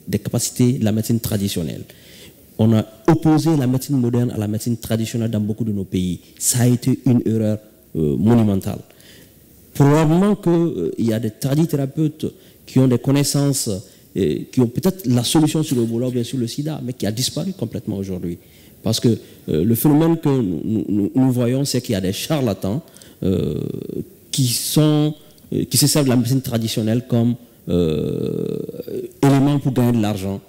des capacités de la médecine traditionnelle. On a opposé la médecine moderne à la médecine traditionnelle dans beaucoup de nos pays. Ça a été une erreur monumentale. Probablement qu'il y a des tradithérapeutes qui ont des connaissances, qui ont peut-être la solution sur l'Ebola ou bien sur le sida, mais qui a disparu complètement aujourd'hui. Parce que le phénomène que nous voyons, c'est qu'il y a des charlatans qui se servent de la médecine traditionnelle comme élément pour gagner de l'argent.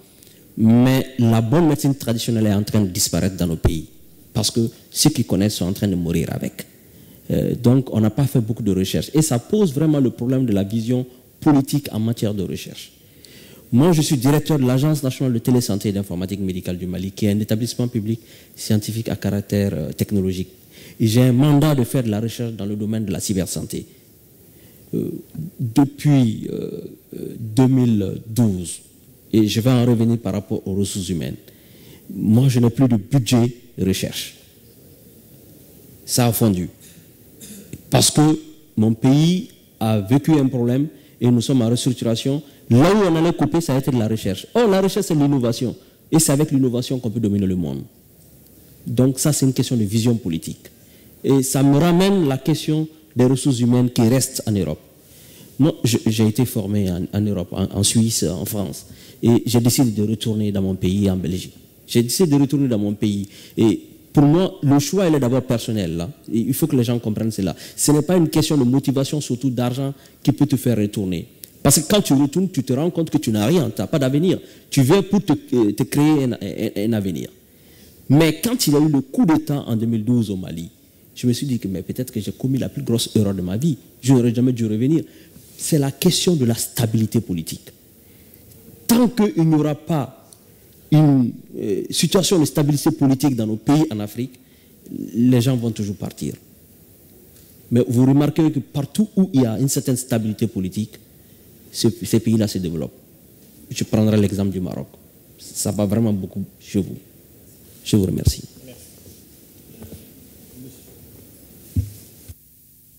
Mais la bonne médecine traditionnelle est en train de disparaître dans nos pays. Parce que ceux qui connaissent sont en train de mourir avec. Donc, on n'a pas fait beaucoup de recherches. Et ça pose vraiment le problème de la vision politique en matière de recherche. Moi, je suis directeur de l'Agence nationale de télésanté et d'informatique médicale du Mali, qui est un établissement public scientifique à caractère technologique. Et j'ai un mandat de faire de la recherche dans le domaine de la cybersanté. Depuis 2012, et je vais en revenir par rapport aux ressources humaines, moi, je n'ai plus de budget de recherche. Ça a fondu. Parce que mon pays a vécu un problème et nous sommes en restructuration. Là où on allait couper, ça a été de la recherche. Or, la recherche, c'est l'innovation. Et c'est avec l'innovation qu'on peut dominer le monde. Donc ça, c'est une question de vision politique. Et ça me ramène la question des ressources humaines qui restent en Europe. Moi, j'ai été formé en Europe, en Suisse, en France. Et j'ai décidé de retourner dans mon pays, en Belgique. J'ai décidé de retourner dans mon pays. Et pour moi, le choix, il est d'abord personnel. Là. Et il faut que les gens comprennent cela. Ce n'est pas une question de motivation, surtout d'argent, qui peut te faire retourner. Parce que quand tu retournes, tu te rends compte que tu n'as rien, tu n'as pas d'avenir. Tu viens pour te créer un avenir. Mais quand il y a eu le coup d'État en 2012 au Mali, je me suis dit que peut-être que j'ai commis la plus grosse erreur de ma vie. Je n'aurais jamais dû revenir. C'est la question de la stabilité politique. Tant qu'il n'y aura pas une situation de stabilité politique dans nos pays en Afrique, les gens vont toujours partir. Mais vous remarquez que partout où il y a une certaine stabilité politique, ces pays-là se développent. Je prendrai l'exemple du Maroc. Ça va vraiment beaucoup chez vous. Je vous remercie.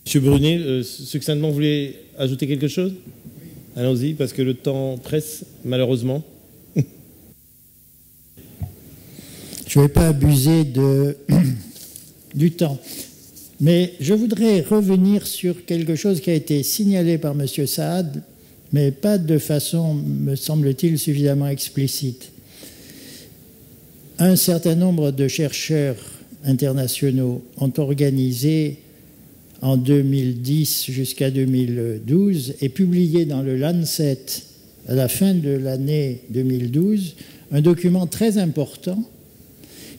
Monsieur Brunet, succinctement, vous voulez ajouter quelque chose? Allons-y, parce que le temps presse, malheureusement. Je ne vais pas abuser du temps. Mais je voudrais revenir sur quelque chose qui a été signalé par M. Saad, mais pas de façon, me semble-t-il, suffisamment explicite. Un certain nombre de chercheurs internationaux ont organisé en 2010 jusqu'à 2012 et publié dans le Lancet à la fin de l'année 2012 un document très important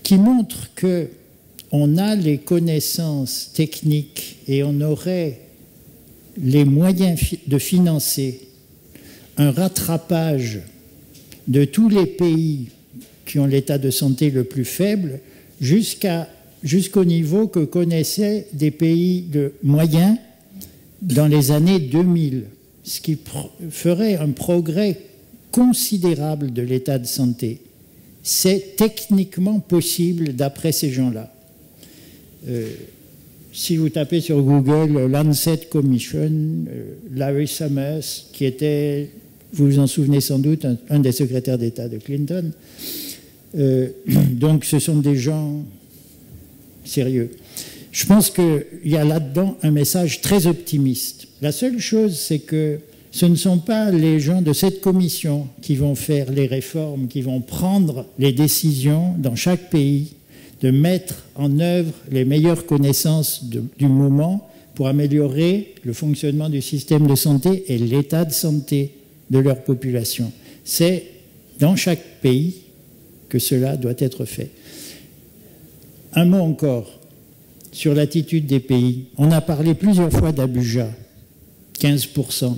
qui montre qu'on a les connaissances techniques et on aurait les moyens de financer un rattrapage de tous les pays qui ont l'état de santé le plus faible jusqu'au niveau que connaissaient des pays de moyens dans les années 2000, ce qui ferait un progrès considérable de l'état de santé. C'est techniquement possible d'après ces gens-là. Si vous tapez sur Google Lancet Commission, Larry Summers, qui était, vous vous en souvenez sans doute, un des secrétaires d'État de Clinton, donc ce sont des gens sérieux. Je pense qu'il y a là-dedans un message très optimiste. La seule chose, c'est que ce ne sont pas les gens de cette commission qui vont faire les réformes, qui vont prendre les décisions dans chaque pays. de mettre en œuvre les meilleures connaissances du moment pour améliorer le fonctionnement du système de santé et l'état de santé de leur population. C'est dans chaque pays que cela doit être fait. Un mot encore sur l'attitude des pays. On a parlé plusieurs fois d'Abuja, 15%.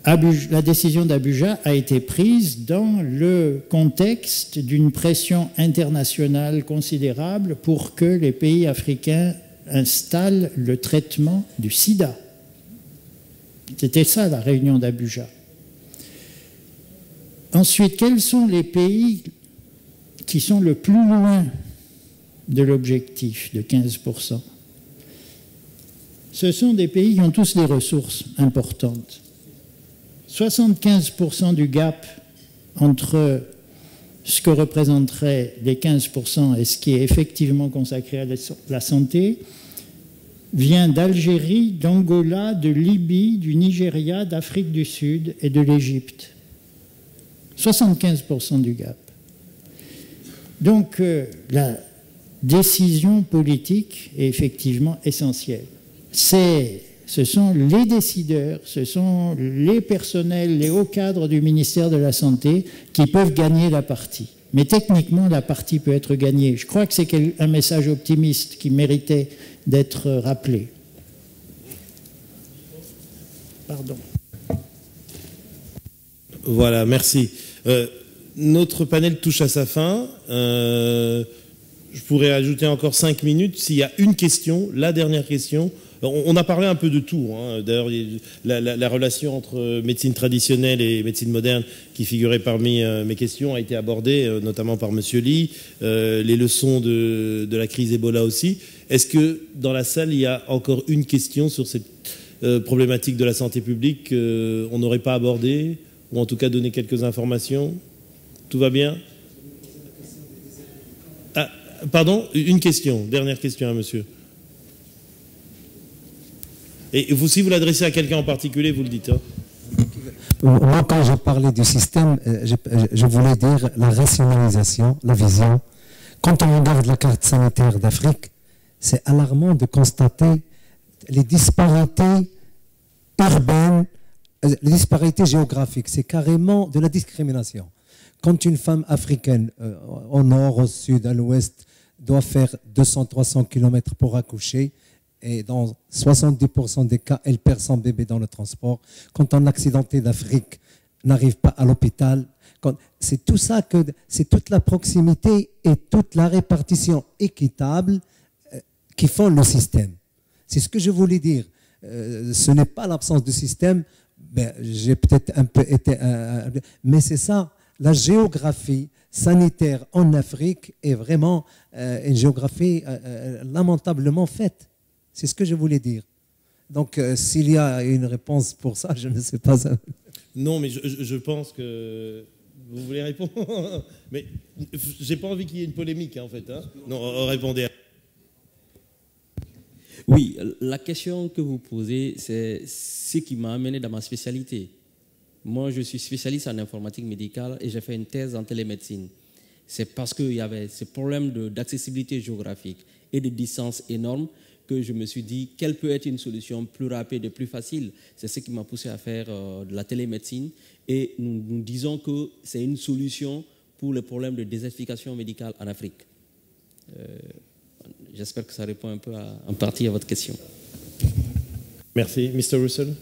La décision d'Abuja a été prise dans le contexte d'une pression internationale considérable pour que les pays africains installent le traitement du sida. C'était ça la réunion d'Abuja. Ensuite, quels sont les pays qui sont le plus loin de l'objectif de 15%? Ce sont des pays qui ont tous des ressources importantes. 75% du gap entre ce que représenteraient les 15% et ce qui est effectivement consacré à la santé vient d'Algérie, d'Angola, de Libye, du Nigeria, d'Afrique du Sud et de l'Égypte. 75% du gap. Donc la décision politique est effectivement essentielle. Ce sont les décideurs, ce sont les personnels, les hauts cadres du ministère de la Santé qui peuvent gagner la partie. Mais techniquement, la partie peut être gagnée. Je crois que c'est un message optimiste qui méritait d'être rappelé. Pardon. Voilà, merci. Notre panel touche à sa fin. Je pourrais ajouter encore 5 minutes. S'il y a une question, la dernière question. On a parlé un peu de tout. Hein. D'ailleurs, la relation entre médecine traditionnelle et médecine moderne, qui figurait parmi mes questions, a été abordée, notamment par M. Lee. Les leçons de la crise Ebola aussi. Est-ce que dans la salle, il y a encore une question sur cette problématique de la santé publique qu'on n'aurait pas abordée, ou en tout cas donné quelques informations? Tout va bien? Ah, pardon, une question, dernière question à monsieur. Et vous, si vous l'adressez à quelqu'un en particulier, vous le dites. Hein. Moi, quand je parlais du système, je voulais dire la rationalisation, la vision. Quand on regarde la carte sanitaire d'Afrique, c'est alarmant de constater les disparités urbaines, les disparités géographiques. C'est carrément de la discrimination. Quand une femme africaine, au nord, au sud, à l'ouest, doit faire 200-300 km pour accoucher, et dans 70% des cas, elle perd son bébé dans le transport. Quand un accidenté d'Afrique n'arrive pas à l'hôpital, c'est tout ça, c'est toute la proximité et toute la répartition équitable qui font le système. C'est ce que je voulais dire. Ce n'est pas l'absence de système, j'ai peut-être un peu été... mais c'est ça, la géographie sanitaire en Afrique est vraiment une géographie lamentablement faite. C'est ce que je voulais dire. Donc, s'il y a une réponse pour ça, je ne sais pas. Non, mais je pense que vous voulez répondre. Mais j'ai pas envie qu'il y ait une polémique, hein, en fait. Hein. Non, répondez. Oui, la question que vous posez, c'est ce qui m'a amené dans ma spécialité. Moi, je suis spécialiste en informatique médicale et j'ai fait une thèse en télémédecine. C'est parce qu'il y avait ce problème d'accessibilité géographique et de distance énorme que je me suis dit, quelle peut être une solution plus rapide et plus facile? C'est ce qui m'a poussé à faire de la télémédecine. Et nous disons que c'est une solution pour le problème de désertification médicale en Afrique. J'espère que ça répond un peu en partie à votre question. Merci. Mr. Russell?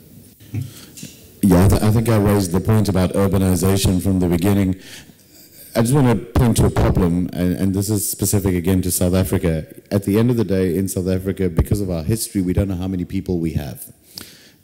Yeah, I think I raised the point about urbanization from the beginning. I just want to point to a problem, and this is specific again to South Africa. At the end of the day, in South Africa, because of our history, we don't know how many people we have.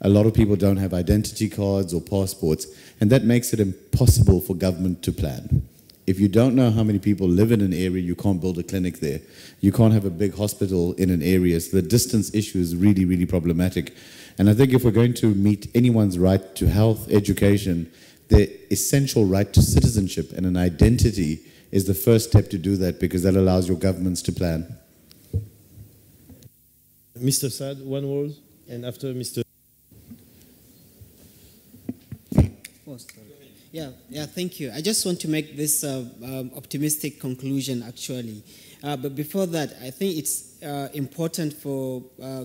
A lot of people don't have identity cards or passports, and that makes it impossible for government to plan. If you don't know how many people live in an area, you can't build a clinic there. You can't have a big hospital in an area. So the distance issue is really, really problematic. And I think if we're going to meet anyone's right to health, education, the essential right to citizenship and an identity is the first step to do that, because that allows your governments to plan. Mr. Saad, one word, and after Mr. Yeah, thank you. I just want to make this optimistic conclusion, actually. But before that, I think it's important for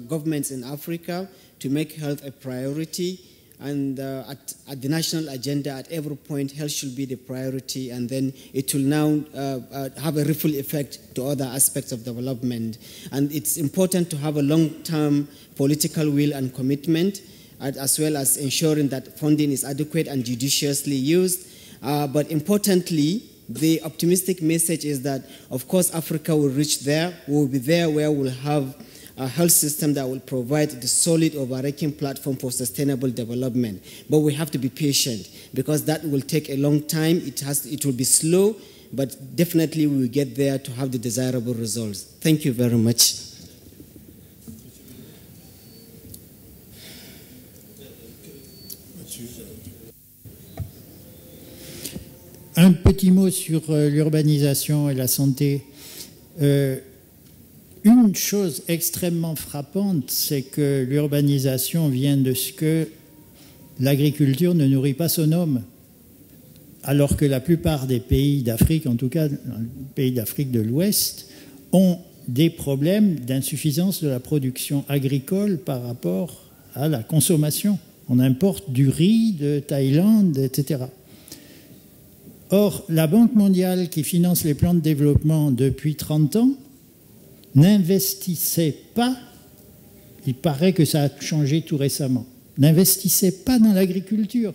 governments in Africa to make health a priority. And at the national agenda, at every point, health should be the priority, and then it will now have a ripple effect to other aspects of development. And it's important to have a long-term political will and commitment, as well as ensuring that funding is adequate and judiciously used. But importantly, the optimistic message is that, of course, Africa will reach there. We will be there where we'll have a health system that will provide the solid overarching platform for sustainable development. But we have to be patient, because that will take a long time. It will be slow, but definitely we will get there to have the desirable results. Thank you very much. Un petit mot sur l'urbanisation et la santé. Une chose extrêmement frappante, c'est que l'urbanisation vient de ce que l'agriculture ne nourrit pas son homme, alors que la plupart des pays d'Afrique, en tout cas les pays d'Afrique de l'Ouest, ont des problèmes d'insuffisance de la production agricole par rapport à la consommation. On importe du riz de Thaïlande, etc. Or, la Banque mondiale, qui finance les plans de développement depuis 30 ans, n'investissait pas, il paraît que ça a changé tout récemment, n'investissait pas dans l'agriculture.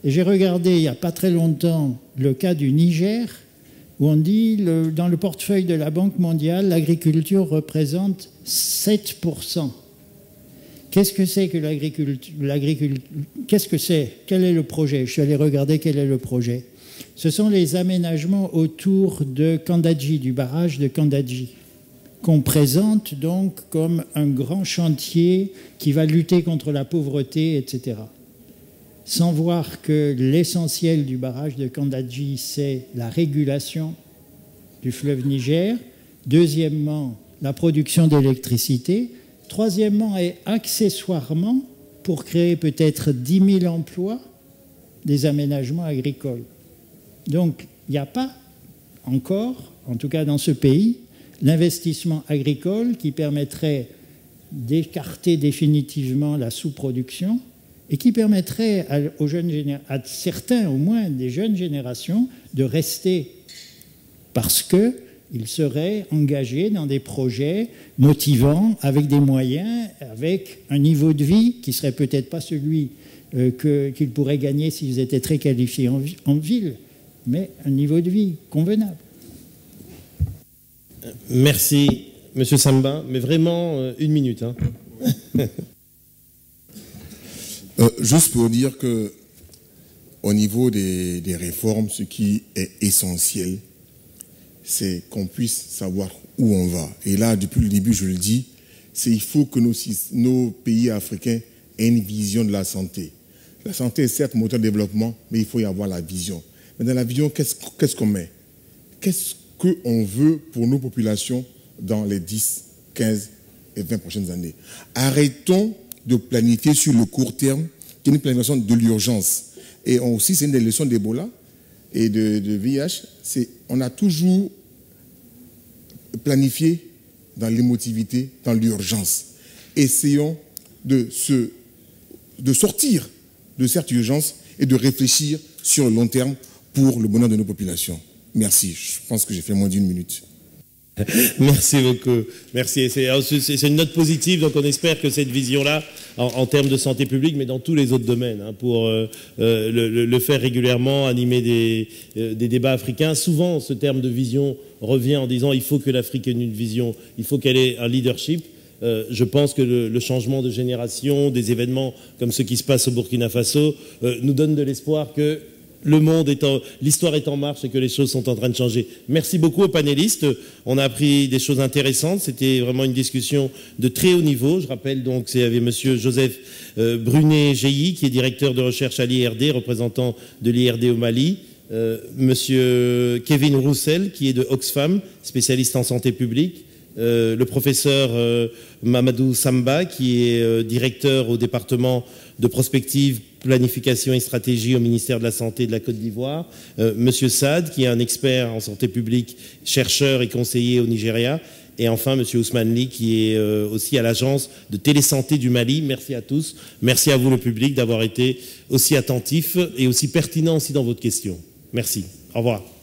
Et j'ai regardé il n'y a pas très longtemps le cas du Niger, où on dit dans le portefeuille de la Banque mondiale, l'agriculture représente 7%. Qu'est-ce que c'est que l'agriculture? Qu'est-ce que c'est? Quel est le projet? Je suis allé regarder quel est le projet. Ce sont les aménagements autour de Kandaji, du barrage de Kandaji, qu'on présente donc comme un grand chantier qui va lutter contre la pauvreté, etc. Sans voir que l'essentiel du barrage de Kandaji, c'est la régulation du fleuve Niger. Deuxièmement, la production d'électricité. Troisièmement, et accessoirement, pour créer peut-être 10 000 emplois, des aménagements agricoles. Donc, il n'y a pas encore, en tout cas dans ce pays, l'investissement agricole qui permettrait d'écarter définitivement la sous-production et qui permettrait à certains, au moins des jeunes générations, de rester parce qu'ils seraient engagés dans des projets motivants, avec des moyens, avec un niveau de vie qui ne serait peut-être pas celui qu'ils pourraient gagner s'ils étaient très qualifiés en ville, mais un niveau de vie convenable. Merci, Monsieur Samba, mais vraiment une minute. Hein. Juste pour dire que, au niveau des réformes, ce qui est essentiel, c'est qu'on puisse savoir où on va. Et là, depuis le début, je le dis, il faut que nos pays africains aient une vision de la santé. La santé est certes moteur de développement, mais il faut y avoir la vision. Mais dans la vision, qu'est-ce qu'on met? Qu'est-ce qu'on veut pour nos populations dans les 10, 15 et 20 prochaines années? Arrêtons de planifier sur le court terme, qui est une planification de l'urgence. Et aussi, c'est une des leçons d'Ebola et de VIH, on a toujours planifié dans l'émotivité, dans l'urgence. Essayons de sortir de cette urgence et de réfléchir sur le long terme pour le bonheur de nos populations. Merci. Je pense que j'ai fait moins d'1 minute. Merci beaucoup. Merci. C'est une note positive, donc on espère que cette vision-là, en termes de santé publique, mais dans tous les autres domaines, hein, pour le faire régulièrement, animer des débats africains. Souvent, ce terme de vision revient en disant il faut que l'Afrique ait une vision, il faut qu'elle ait un leadership. Je pense que le changement de génération, des événements comme ceux qui se passent au Burkina Faso, nous donne de l'espoir que l'histoire est en marche et que les choses sont en train de changer. Merci beaucoup aux panélistes. On a appris des choses intéressantes. C'était vraiment une discussion de très haut niveau. Je rappelle donc, c'est avec monsieur Joseph Brunet-Geilly, qui est directeur de recherche à l'IRD, représentant de l'IRD au Mali. Monsieur Kevin Roussel, qui est de Oxfam, spécialiste en santé publique. le professeur Mamadou Samba, qui est directeur au département de prospective, planification et stratégie au ministère de la Santé de la Côte d'Ivoire, Monsieur Saad, qui est un expert en santé publique, chercheur et conseiller au Nigeria, et enfin Monsieur Ousmane Ly, qui est aussi à l'agence de télésanté du Mali. Merci à tous, merci à vous le public d'avoir été aussi attentif et aussi pertinent aussi dans votre question. Merci, au revoir.